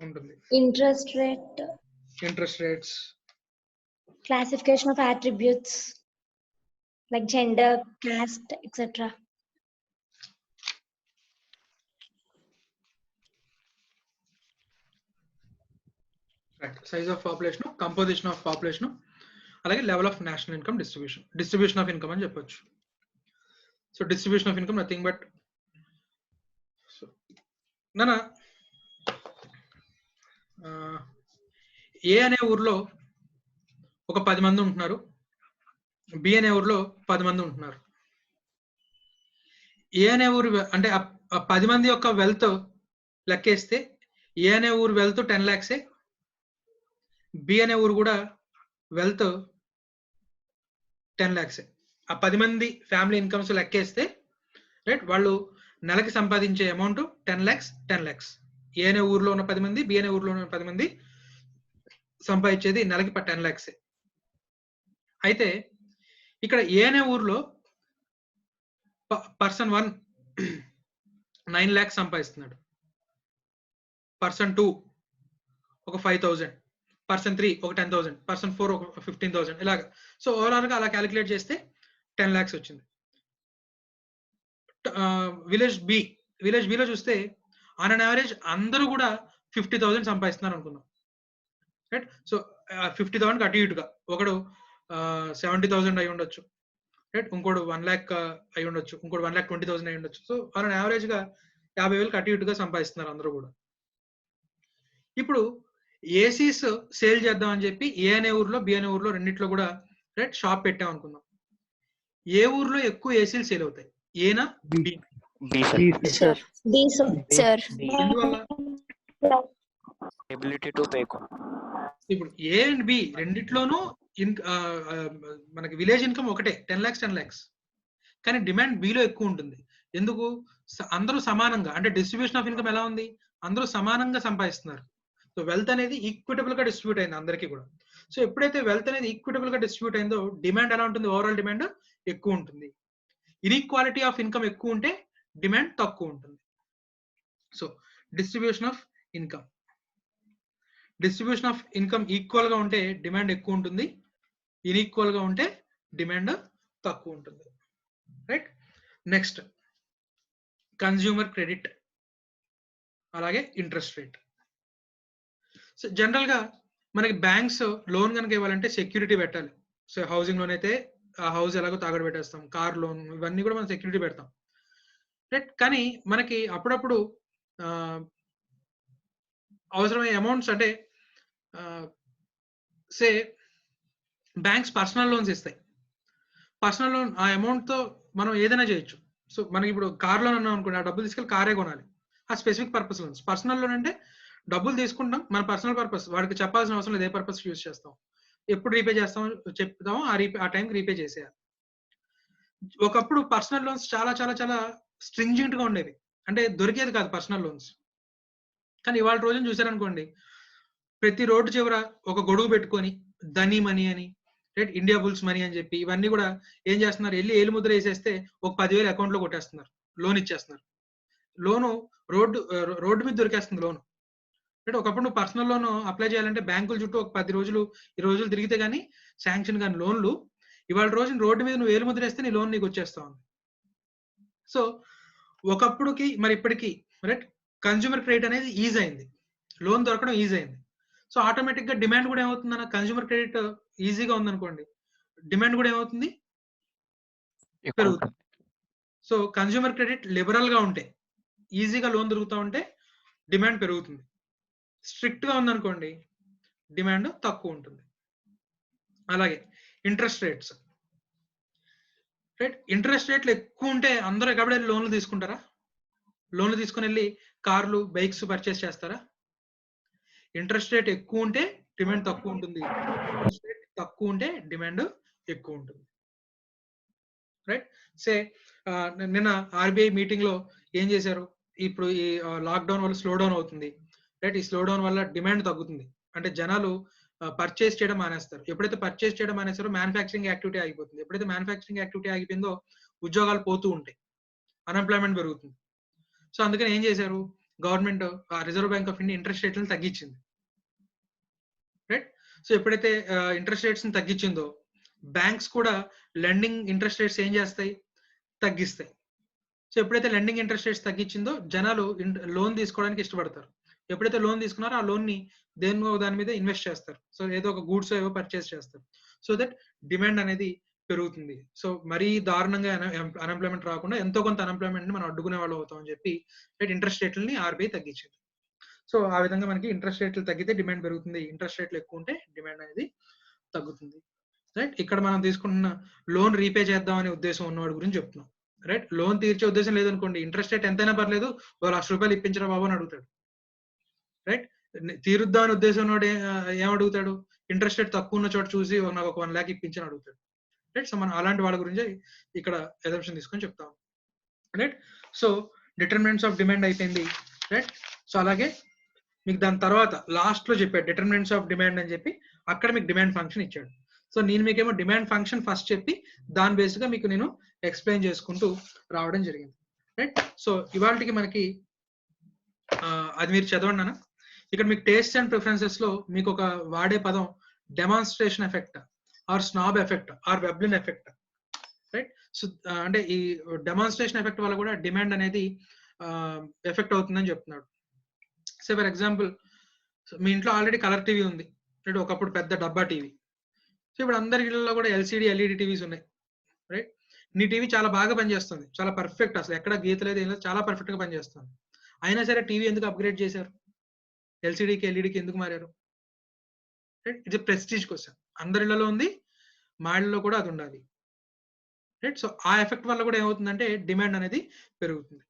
ఉంటుంది. Interest rate, interest rates, classification of attributes like gender, caste, etc. Right, size of population, composition of population, అలాగే level of national income distribution of income అని చెప్పొచ్చు. So distribution of income nothing but నానా ఏ అనే ఊర్లో ఒక 10 మంది ఉంటున్నారు, బి అనే ఊర్లో 10 మంది ఉంటున్నారు. ఏ అనే ఊరు అంటే 10 మంది యొక్క వెల్త్ లెక్కేస్తే ఏ అనే ఊరు వెల్త్ 10 lakhs, బి అనే ఊరు కూడా వెల్త్ 10 lakhs. ఆ 10 మంది ఫ్యామిలీ ఇన్కమ్స్ లెక్కేస్తే రైట్ వాళ్ళు నెలకి సంపాదించే అమౌంట్ 10 lakhs. ఏ అనే ఊర్లో ఉన్న 10 మంది, బి అనే ఊర్లో ఉన్న 10 మంది సంపాదించేది నెలకి 10 lakhs. అయితే ఇక్కడ ఏ అనే ఊర్లో పర్సన్ 1 9 lakhs సంపాదిస్తున్నాడు, పర్సన్ 2 ఒక 5,000, పర్సన్ 3 ఒక 10,000, పర్సన్ 4 ఒక 15,000, ఇలాగా. సో ఓవరాల్ గా అలా క్యాలిక్యులేట్ చేస్తే 10 lakhs వచ్చింది. విలేజ్ బిలో చూస్తే ఆన్ అన్ యావరేజ్ అందరూ కూడా 50,000 సంపాదిస్తున్నారు అనుకుందాం. రైట్, సో 50,000 అటు ఇటుగా ఒకడు 70,000 అయి ఉండొచ్చు, రైట్, ఇంకోటి 1 lakh అయి ఉండొచ్చు, ఇంకోటి 1,20,000 అయి ఉండొచ్చు. సో ఆన్ అన్ యావరేజ్ గా 50,000 అటు ఇటుగా సంపాదిస్తున్నారు అందరూ కూడా. ఇప్పుడు ఏసీస్ సేల్ చేద్దాం అని చెప్పి ఏ అనే ఊర్లో, బి అనే ఊర్లో రెండిట్లో కూడా రైట్ షాప్ పెట్టాం అనుకుందాం. ఏ ఊర్లో ఎక్కువ ఏసీలు సేల్ అవుతాయి, ఏనా బి? Sir. Sir. ఎందువల్ల? Ability to pay. ఇప్పుడు ఏ అండ్ బి రెండిట్లోనూ మనకి విలేజ్ ఇన్కమ్ ఒకటే 10 lakhs, కానీ డిమాండ్ బిలో ఎక్కువ ఉంటుంది. ఎందుకు? అందరూ సమానంగా, అంటే డిస్ట్రిబ్యూషన్ ఆఫ్ ఇన్కమ్ ఎలా ఉంది, అందరూ సమానంగా సంపాదిస్తున్నారు. సో వెల్త్ అనేది ఈక్విటబుల్ గా డిస్ట్రిబ్యూట్ అయింది అందరికీ కూడా. సో ఎప్పుడైతే వెల్త్ అనేది ఈక్విటబుల్ గా డిస్ట్రిబ్యూట్ అయిందో డిమాండ్ ఎలా ఉంటుంది, ఓవరాల్ డిమాండ్ ఎక్కువ ఉంటుంది. ఇన్ఈక్వాలిటీ ఆఫ్ ఇన్కమ్ ఎక్కువ ఉంటే డిమాండ్ తక్కువ ఉంటుంది. So distribution of income equal గా ఉంటే డిమాండ్ ఎక్కువ ఉంటుంది, ఇన్ఈక్వల్ గా ఉంటే డిమాండ్ తక్కువ ఉంటుంది. రైట్, నెక్స్ట్ కన్స్యూమర్ క్రెడిట్, అలాగే ఇంట్రెస్ట్ రేట్. సో జనరల్ గా మనకి బ్యాంక్స్ లోన్ కనుక ఇవ్వాలంటే సెక్యూరిటీ పెట్టాలి. సో హౌసింగ్ లోన్ అయితే ఆ హౌస్ ఎలాగో తాగడ పెట్టేస్తాం, కార్ లోన్ ఇవన్నీ కూడా మనం సెక్యూరిటీ పెడతాం. రైట్, కానీ మనకి అప్పుడప్పుడు అవసరమైన అమౌంట్స్ అంటే సే బ్యాంక్స్ పర్సనల్ లోన్స్ ఇస్తాయి. పర్సనల్ లోన్ ఆ అమౌంట్ తో మనం ఏదైనా చేయొచ్చు. సో మనకి ఇప్పుడు కార్ లోన్ అన్నాం అనుకోండి, ఆ డబ్బులు తీసుకెళ్ళి కారే కొనాలి, ఆ specific purpose loans. Personal loan అంటే డబ్బులు తీసుకుంటాం, మన పర్సనల్ పర్పస్, వాడికి చెప్పాల్సిన అవసరం లేదు ఏ పర్పస్ యూజ్ చేస్తాం, ఎప్పుడు రీపే చేస్తాం చెప్తామో ఆ టైంకి రీపే చేసేయాలి. ఒకప్పుడు పర్సనల్ లోన్స్ చాలా చాలా చాలా స్ట్రింజెంట్ గా ఉండేవి, అంటే దొరికేది కాదు పర్సనల్ లోన్స్. కానీ ఇవాళ రోజున చూసారనుకోండి, ప్రతి రోడ్డు చివర ఒక గొడుగు పెట్టుకొని ధనీ మనీ అని, రైట్, ఇండియా బుల్స్ మనీ అని చెప్పి ఇవన్నీ కూడా ఏం చేస్తున్నారు, వెళ్ళి ఏలు ముద్ర వేసేస్తే ఒక 10,000 అకౌంట్ లో కొట్టేస్తున్నారు, లోన్ ఇచ్చేస్తున్నారు. లోను రోడ్డు మీద దొరికేస్తుంది లోను. రైట్, ఒకప్పుడు నువ్వు పర్సనల్ లోన్ అప్లై చేయాలంటే బ్యాంకుల చుట్టూ ఒక 10 రోజులు 20 రోజులు తిరిగితే కానీ శాంక్షన్ కానీ లోన్లు. ఇవాళ రోజున రోడ్డు మీద నువ్వు ఏలు ముద్ర వేస్తే నీ లోన్ నీకు వచ్చేస్తా ఉంది. సో ఒకప్పుడుకి మరి ఇప్పటికి రైట్ కన్స్యూమర్ క్రెడిట్ అనేది ఈజీ అయింది, లోన్ దొరకడం ఈజీ అయింది. సో ఆటోమేటిక్ గా డిమాండ్ కూడా ఏమవుతుంది అన్న, కన్స్యూమర్ క్రెడిట్ ఈజీగా ఉందనుకోండి, డిమాండ్ కూడా ఏమవుతుంది, ఎక్కువ పెరుగుతుంది. సో కన్స్యూమర్ క్రెడిట్ లిబరల్ గా ఉంటే, ఈజీగా లోన్ దొరుకుతూ ఉంటే డిమాండ్ పెరుగుతుంది. స్ట్రిక్ట్ గా ఉందనుకోండి డిమాండ్ తక్కువ ఉంటుంది. అలాగే ఇంట్రెస్ట్ రేట్స్, రైట్, ఇంట్రెస్ట్ రేట్లు ఎక్కువ ఉంటే అందరూ ఎక్కడే లోన్లు తీసుకుంటారా? లోన్లు తీసుకుని వెళ్ళి కార్లు, బైక్స్ పర్చేస్ చేస్తారా? ఇంట్రెస్ట్ రేట్ ఎక్కువ ఉంటే డిమాండ్ తక్కువ ఉంటుంది, ఇంట్రెస్ట్ రేట్ తక్కువ ఉంటే డిమాండ్ ఎక్కువ ఉంటుంది. రైట్. సే నిన్న ఆర్బీఐ మీటింగ్ లో ఏం చేశారు, ఇప్పుడు ఈ లాక్డౌన్ వల్ల స్లో డౌన్ అవుతుంది, రైట్, ఈ స్లో డౌన్ వల్ల డిమాండ్ తగ్గుతుంది అంటే జనాలు పర్చేస్ చేయడం మానేస్తారు. ఎప్పుడైతే పర్చేస్ చేయడం మానేస్తారో మ్యానుఫ్యాక్చరింగ్ యాక్టివిటీ ఆగిపోతుంది. ఎప్పుడైతే మ్యానుఫ్యాక్చరింగ్ యాక్టివిటీ ఆగిపోయిందో ఉద్యోగాలు పోతూ ఉంటాయి, అన్ఎంప్లాయ్మెంట్ పెరుగుతుంది. సో అందుకని ఏం చేశారు, government reserve bank of India interest రేట్లను తగ్గించింది. రైట్. సో ఎప్పుడైతే ఇంట్రెస్ట్ రేట్స్ ని తగ్గించిందో బ్యాంక్స్ కూడా లెండింగ్ ఇంట్రెస్ట్ రేట్స్ ఏం చేస్తాయి, తగ్గిస్తాయి. సో ఎప్పుడైతే లెండింగ్ ఇంట్రెస్ట్ రేట్స్ తగ్గించిందో జనాలు లోన్ తీసుకోవడానికి ఇష్టపడతారు. ఎప్పుడైతే లోన్ తీసుకున్నారో ఆ లోన్ ని దాని మీద ఇన్వెస్ట్ చేస్తారు. సో ఏదో ఒక గూడ్స్ ఏవో పర్చేస్ చేస్తారు. సో దట్ డిమాండ్ అనేది పెరుగుతుంది. సో మరీ దారుణంగా అన్ఎంప్లాయ్మెంట్ రాకుండా ఎంతో కొంత అన్ఎంప్లాయ్మెంట్ ని మనం అడ్డుకునే వాళ్ళు అవుతాం అని చెప్పి ఇంట్రెస్ట్ రేట్లని ఆర్బీఐ తగ్గించింది. సో ఆ విధంగా మనకి ఇంట్రెస్ట్ రేట్లు తగ్గితే డిమాండ్ పెరుగుతుంది, ఇంట్రెస్ట్ రేట్లు ఎక్కువ ఉంటే డిమాండ్ అనేది తగ్గుతుంది. రైట్. ఇక్కడ మనం తీసుకుంటున్న లోన్ రీపే చేద్దాం అనే ఉద్దేశం ఉన్నవాడి గురించి చెప్తున్నాం. రైట్. లోన్ తీర్చే ఉద్దేశం లేదనుకోండి, ఇంట్రెస్ట్ రేట్ ఎంతైనా పర్లేదు, ₹1,00,000 ఇప్పించరా బాబు అని అడుగుతాడు. రైట్. తీరుద్దాం అనే ఉద్దేశం ఉన్నవాడు ఏం అడుగుతాడు, ఇంట్రెస్ట్ రేట్ తక్కువ ఉన్న చోట చూసి నాకు ఒక 1 lakh ఇప్పించని అడుగుతాడు. రైట్. సో మనం అలాంటి వాళ్ళ గురించి ఇక్కడ ఎగ్జాంపుల్ తీసుకొని చెప్తాం. Right. So determinants of demand అయిపోయింది. రైట్. సో అలాగే మీకు దాని తర్వాత లాస్ట్ లో చెప్పాడు డిటర్మినెంట్స్ ఆఫ్ డిమాండ్ అని చెప్పి, అక్కడ మీకు డిమాండ్ ఫంక్షన్ ఇచ్చాడు. సో నేను మీకేమో డిమాండ్ ఫంక్షన్ ఫస్ట్ చెప్పి దాని బేస్ గా మీకు నేను ఎక్స్ప్లెయిన్ చేసుకుంటూ రావడం జరిగింది. రైట్. సో ఇవాళకి మనకి అది మీరు చదవండి అన్న. ఇక్కడ మీకు టేస్ట్ అండ్ ప్రిఫరెన్సెస్ లో మీకు ఒక వాడే పదం demonstration effect or snob effect or Veblen effect. Right. So అంటే ఈ డెమాన్స్ట్రేషన్ ఎఫెక్ట్ వల్ల కూడా డిమాండ్ అనేది ఎఫెక్ట్ అవుతుందని చెప్తున్నాడు. సో ఫర్ ఎగ్జాంపుల్, మీ ఇంట్లో ఆల్రెడీ కలర్ టీవీ ఉంది, రైట్, ఒకప్పుడు పెద్ద డబ్బా టీవీ. సో ఇప్పుడు అందరి ఇళ్లలో కూడా ఎల్సిడి, ఎల్ఈడి టీవీస్ ఉన్నాయి. రైట్. నీ టీవీ చాలా బాగా పనిచేస్తుంది, చాలా పర్ఫెక్ట్, అసలు ఎక్కడ గీత లేదు, ఏం లేదు, చాలా పర్ఫెక్ట్ గా పనిచేస్తుంది. అయినా సరే టీవీ ఎందుకు అప్గ్రేడ్ చేశారు, ఎల్సిడికి ఎల్ఈడికి ఎందుకు మారారు? రైట్. ఇది ప్రెస్టీజ్ క్వశ్చన్. అందరి ఇళ్లలో ఉంది, మా ఇళ్లలో కూడా అది ఉండాలి. రైట్. సో ఆ ఎఫెక్ట్ వల్ల కూడా ఏమవుతుందంటే డిమాండ్ అనేది పెరుగుతుంది.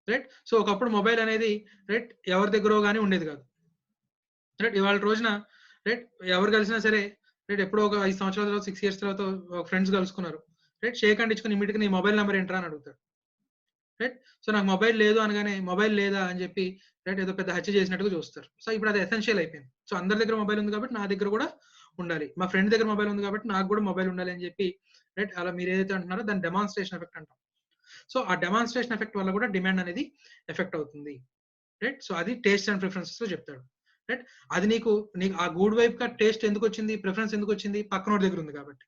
రైట్. సో ఒకప్పుడు మొబైల్ అనేది రైట్ ఎవరి దగ్గర కానీ ఉండేది కాదు. రైట్. ఇవాళ రోజున రైట్ ఎవరు కలిసినా సరే రైట్ ఎప్పుడో ఒక 5 సంవత్సరాల తర్వాత 6 years తర్వాత ఫ్రెండ్స్ కలుసుకున్నారు, రైట్, షేక్ హ్యాండ్ ఇచ్చుకుని ఇమీడియట్ గా నీ మొబైల్ నెంబర్ ఏంట్రా అని అడుగుతాడు. రైట్. సో నాకు మొబైల్ లేదు అనగానే మొబైల్ లేదా అని చెప్పి రైట్ ఏదో పెద్ద హత్య చేసినట్టుగా చూస్తారు. సో ఇప్పుడు అది ఎసెన్షియల్ అయిపోయింది. సో అందరి దగ్గర మొబైల్ ఉంది కాబట్టి నా దగ్గర కూడా ఉండాలి, మా ఫ్రెండ్ దగ్గర మొబైల్ ఉంది కాబట్టి నాకు కూడా మొబైల్ ఉండాలి అని చెప్పి రైట్ అలా మీరు ఏదైతే అంటున్నారో దాన్ని డెమాన్స్ట్రేషన్ ఎఫెక్ట్ అంటాం. సో ఆ డెమాన్స్ట్రేషన్ ఎఫెక్ట్ వల్ల కూడా డిమాండ్ అనేది ఎఫెక్ట్ అవుతుంది. రైట్. సో అది టేస్ట్ అండ్ ప్రిఫరెన్సెస్ లో చెప్తాడు. రైట్. అది నీకు ఆ గుడ్ వైపు గా టేస్ట్ ఎందుకు వచ్చింది, ప్రిఫరెన్స్ ఎందుకు వచ్చింది, పక్కనోడి దగ్గర ఉంది కాబట్టి.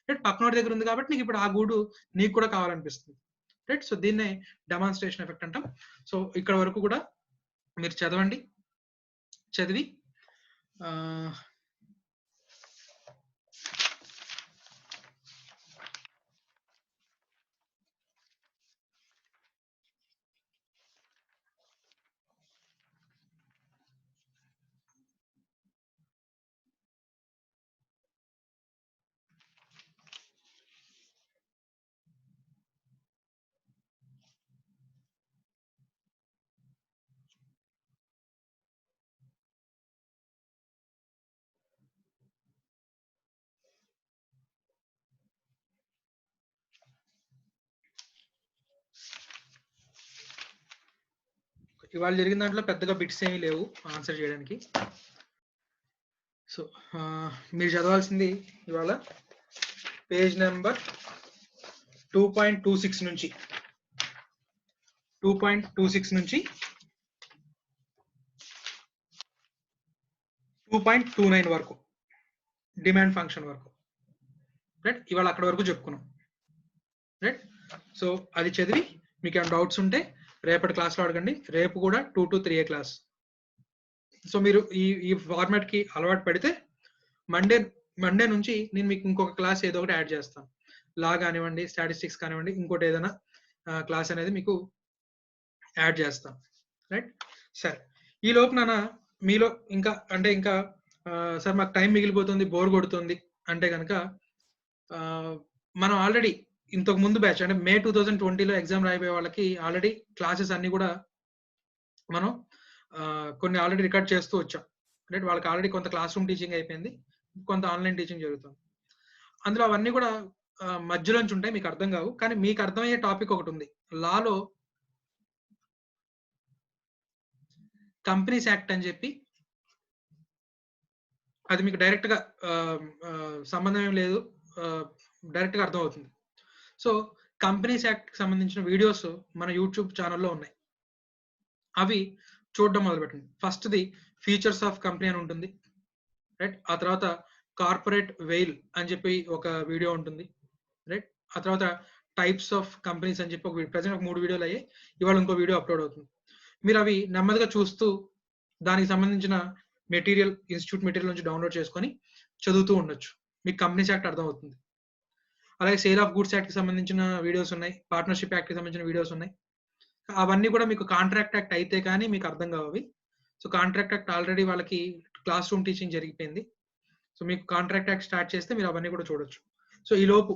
రైట్. పక్కనోడి దగ్గర ఉంది కాబట్టి నీకు ఇప్పుడు ఆ గూడు నీకు కూడా కావాలనిపిస్తుంది. రైట్. సో దీన్నే డెమాన్స్ట్రేషన్ ఎఫెక్ట్ అంటాం. సో ఇక్కడ వరకు కూడా మీరు చదవండి, చదివి ఇవాళ జరిగిన దాంట్లో పెద్దగా బిట్స్ ఏమీ లేవు ఆన్సర్ చేయడానికి. సో మీరు చదవాల్సింది ఇవాళ పేజ్ నెంబర్ 2.26 నుంచి 2.29 వరకు డిమాండ్ ఫంక్షన్ వరకు. రైట్. ఇవాళ అక్కడ వరకు చెప్పుకున్నాం. రైట్. సో అది చదివి మీకు ఏమైనా డౌట్స్ ఉంటే రేపటి క్లాస్లో అడగండి. రేపు కూడా 2 to 3 క్లాస్. సో మీరు ఈ ఫార్మాట్ కి అలవాటు పడితే మండే నుంచి నేను మీకు ఇంకొక క్లాస్ ఏదో ఒకటి యాడ్ చేస్తాను. లా కానివ్వండి, స్టాటిస్టిక్స్ కానివ్వండి, ఇంకోటి ఏదైనా క్లాస్ అనేది మీకు యాడ్ చేస్తాను. రైట్? సరే, ఈ లోపున మీలో ఇంకా సార్ మాకు టైం మిగిలిపోతుంది, బోర్ కొడుతుంది అంటే కనుక మనం ఆల్రెడీ ఇంతకు ముందు బ్యాచ్ అంటే మే 2020లో ఎగ్జామ్ రాయిపోయే వాళ్ళకి ఆల్రెడీ క్లాసెస్ అన్ని కూడా మనం కొన్ని ఆల్రెడీ రికార్డ్ చేస్తూ వచ్చాం. రైట్? వాళ్ళకి ఆల్రెడీ కొంత క్లాస్ రూమ్ టీచింగ్ అయిపోయింది, కొంత ఆన్లైన్ టీచింగ్ జరుగుతుంది. అందులో అవన్నీ కూడా మధ్యలోంచి ఉంటాయి, మీకు అర్థం కావు. కానీ మీకు అర్థమయ్యే టాపిక్ ఒకటి ఉంది. లాలో కంపెనీస్ యాక్ట్ అని చెప్పి, అది మీకు డైరెక్ట్ గా సంబంధం ఏం లేదు, డైరెక్ట్ గా అర్థం అవుతుంది. సో కంపెనీస్ యాక్ట్ కి సంబంధించిన వీడియోస్ మన యూట్యూబ్ ఛానల్లో ఉన్నాయి, అవి చూడడం మొదలు పెట్టండి. First the features of company అని ఉంటుంది. రైట్? ఆ తర్వాత కార్పొరేట్ వెయిల్ అని చెప్పి ఒక వీడియో ఉంటుంది. రైట్? ఆ తర్వాత టైప్స్ ఆఫ్ కంపెనీస్ అని చెప్పి ఒక ప్రజెంట్ ఒక 3 వీడియోలు అయ్యాయి, ఇవాళ ఇంకో వీడియో అప్లోడ్ అవుతుంది. మీరు అవి నెమ్మదిగా చూస్తూ దానికి సంబంధించిన మెటీరియల్ ఇన్స్టిట్యూట్ మెటీరియల్ నుంచి డౌన్లోడ్ చేసుకొని చదువుతూ ఉండొచ్చు, మీకు కంపెనీస్ యాక్ట్ అర్థం అవుతుంది. అలాగే సేల్ ఆఫ్ గుడ్స్ యాక్ట్ కి సంబంధించిన వీడియోస్ ఉన్నాయి, పార్ట్నర్షిప్ యాక్ట్ కి సంబంధించిన వీడియోస్ ఉన్నాయి. అవన్నీ కూడా మీకు కాంట్రాక్ట్ యాక్ట్ అయితే కానీ మీకు అర్థం కావు అవి. సో కాంట్రాక్ట్ యాక్ట్ ఆల్రెడీ వాళ్ళకి క్లాస్ రూమ్ టీచింగ్ జరిగిపోయింది. సో మీకు కాంట్రాక్ట్ యాక్ట్ స్టార్ట్ చేస్తే మీరు అవన్నీ కూడా చూడొచ్చు. సో ఈ లోపు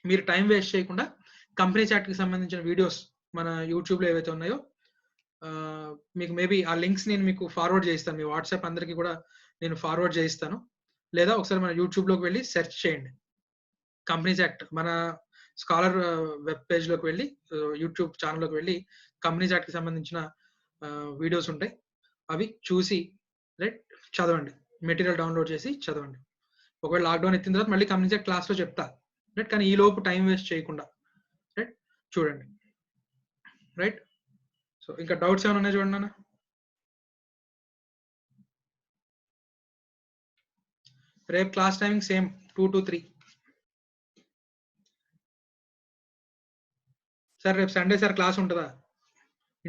మీరు టైం వేస్ట్ చేయకుండా కంపెనీస్ యాక్ట్ కి సంబంధించిన వీడియోస్ మన యూట్యూబ్లో ఏవైతే ఉన్నాయో మీకు మేబీ ఆ లింక్స్ నేను మీకు ఫార్వర్డ్ చేయిస్తాను, మీ వాట్సాప్ అందరికీ కూడా నేను ఫార్వర్డ్ చేయిస్తాను. లేదా ఒకసారి మన యూట్యూబ్లోకి వెళ్ళి సెర్చ్ చేయండి కంపెనీస్ యాక్ట్, మన స్కాలర్ వెబ్ పేజ్లోకి వెళ్ళి యూట్యూబ్ ఛానల్లోకి వెళ్ళి కంపెనీస్ యాక్ట్కి సంబంధించిన వీడియోస్ ఉంటాయి, అవి చూసి రైట్ చదవండి, మెటీరియల్ డౌన్లోడ్ చేసి చదవండి. ఒకవేళ లాక్డౌన్ ఎత్తిన తర్వాత మళ్ళీ కంపెనీస్ యాక్ట్ క్లాస్లో చెప్తా. రైట్? కానీ ఈ లోపు టైం వేస్ట్ చేయకుండా రైట్ చూడండి. రైట్? సో ఇంకా డౌట్స్ ఏమైనా ఉన్నాయి చూడండి అన్న. రేపు class timing same 2 to 3. Sir రేపు సండే సార్ క్లాస్ ఉంటుందా?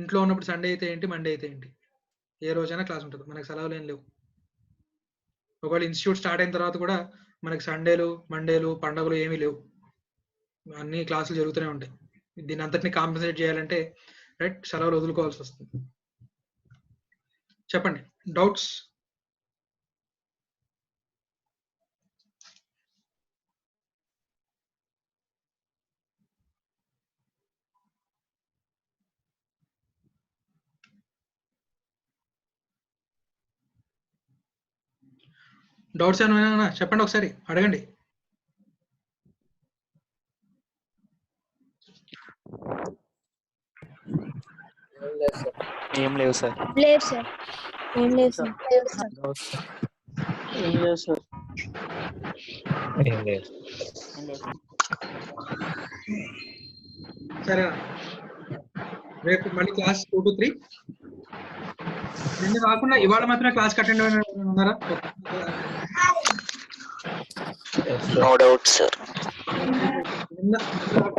ఇంట్లో ఉన్నప్పుడు సండే అయితే ఏంటి, మండే అయితే ఏంటి, ఏ రోజైనా క్లాస్ ఉంటుంది, మనకి సెలవులు ఏం లేవు. ఒకవేళ ఇన్స్టిట్యూట్ స్టార్ట్ అయిన తర్వాత కూడా మనకి సండేలు, మండేలు, పండుగలు ఏమీ లేవు, అన్ని క్లాసులు జరుగుతూనే ఉంటాయి. దీని అంతటిని కాంపెన్సేట్ చేయాలంటే రైట్ సెలవులు వదులుకోవాల్సి వస్తుంది. చెప్పండి డౌట్స్. డౌట్స్ ఏమైనా చెప్పండి, ఒకసారి అడగండి. ఏం లేవు సార్. లేదు సార్. ఏం లేదు సార్. ఏం లేదు సార్. ఏం లేదు. సరేనా? రేపు మళ్ళీ క్లాస్ 2 to 3. నిన్న కాకుండా ఇవాళ మాత్రమే క్లాస్ అటెండ్ ఉన్నారా? No doubt sir.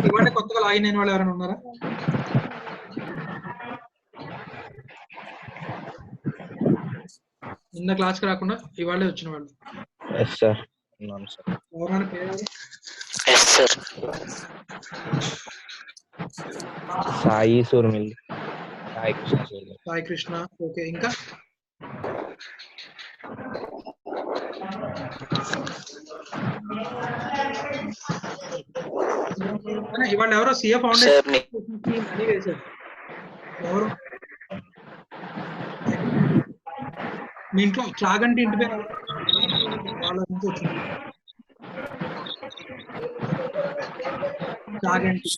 ఇవాళ కొత్తగా లాగిన్ అయిన వాళ్ళు ఎవరైనా ఉన్నారా? నిన్న క్లాస్ కి రాకుండా ఇవాళే వచ్చిన వాళ్ళు ఎస్ సార్. ఉన్నాను సార్. ఎవరైనా పేరు? Yes sir. Sai Surmil, Sai Krishna Surmil. Sai Krishna. Okay, ఇంకా ఇవాళ ఎవరో సిఏ ఫౌండేషన్ మనీ వేశారు. ఎవరు? మీ ఇంట్లో చాగంటి ఇంటి పేరు వాళ్ళ నుంచి వచ్చింది. చాగంటి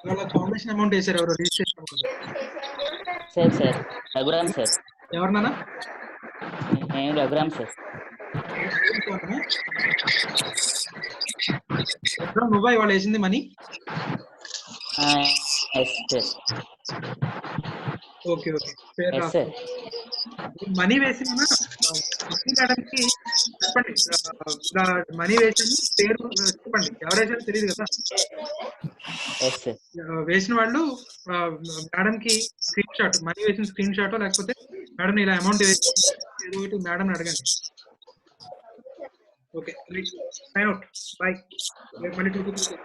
వాళ్ళ ఫౌండేషన్ అమౌంట్ వేశారు ఎవరు? Registration sir sir Raghuram sir. ఎవరినానా? నేను రఘురామ్ సార్. నువ్వా ఇవాళ వేసింది money? Yes sir. Okay okay పేరు ఎస్ సార్. మనీ వేసిన మేడంకి చెప్పండి. మనీ వేసాను పేరు చెప్పండి. ఎవరు వేసారో తెలియదు కదా. Yes sir. వేసిన వాళ్ళు మేడం కి స్క్రీన్ షాట్, మనీ వేసిన స్క్రీన్ షాట్ లేకపోతే మేడం ఇలా అమౌంట్ ఏదో ఒకటి మేడం అడగండి. Okay sign out. బాయ్. మళ్ళీ 2 to 3.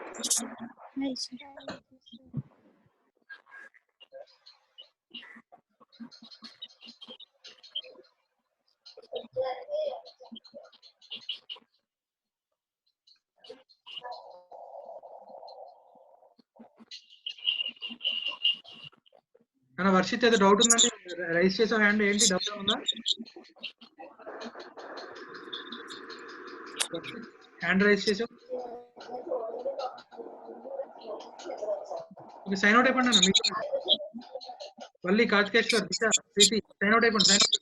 అన్న వర్షిత్ ఏదో డౌట్ ఉందండి, రైస్ చేసే హ్యాండ్ ఏంటి డౌట్ ఉందా? హ్యాండ్ రైస్ చేసావు. ఓకే సైన్ అవుట్ అయిపోండి అన్న. మీకు మళ్ళీ కార్తికేశ్వర్, దిశ, ప్రీతి సైన్ అవుట్ అయిపోండి. Sign out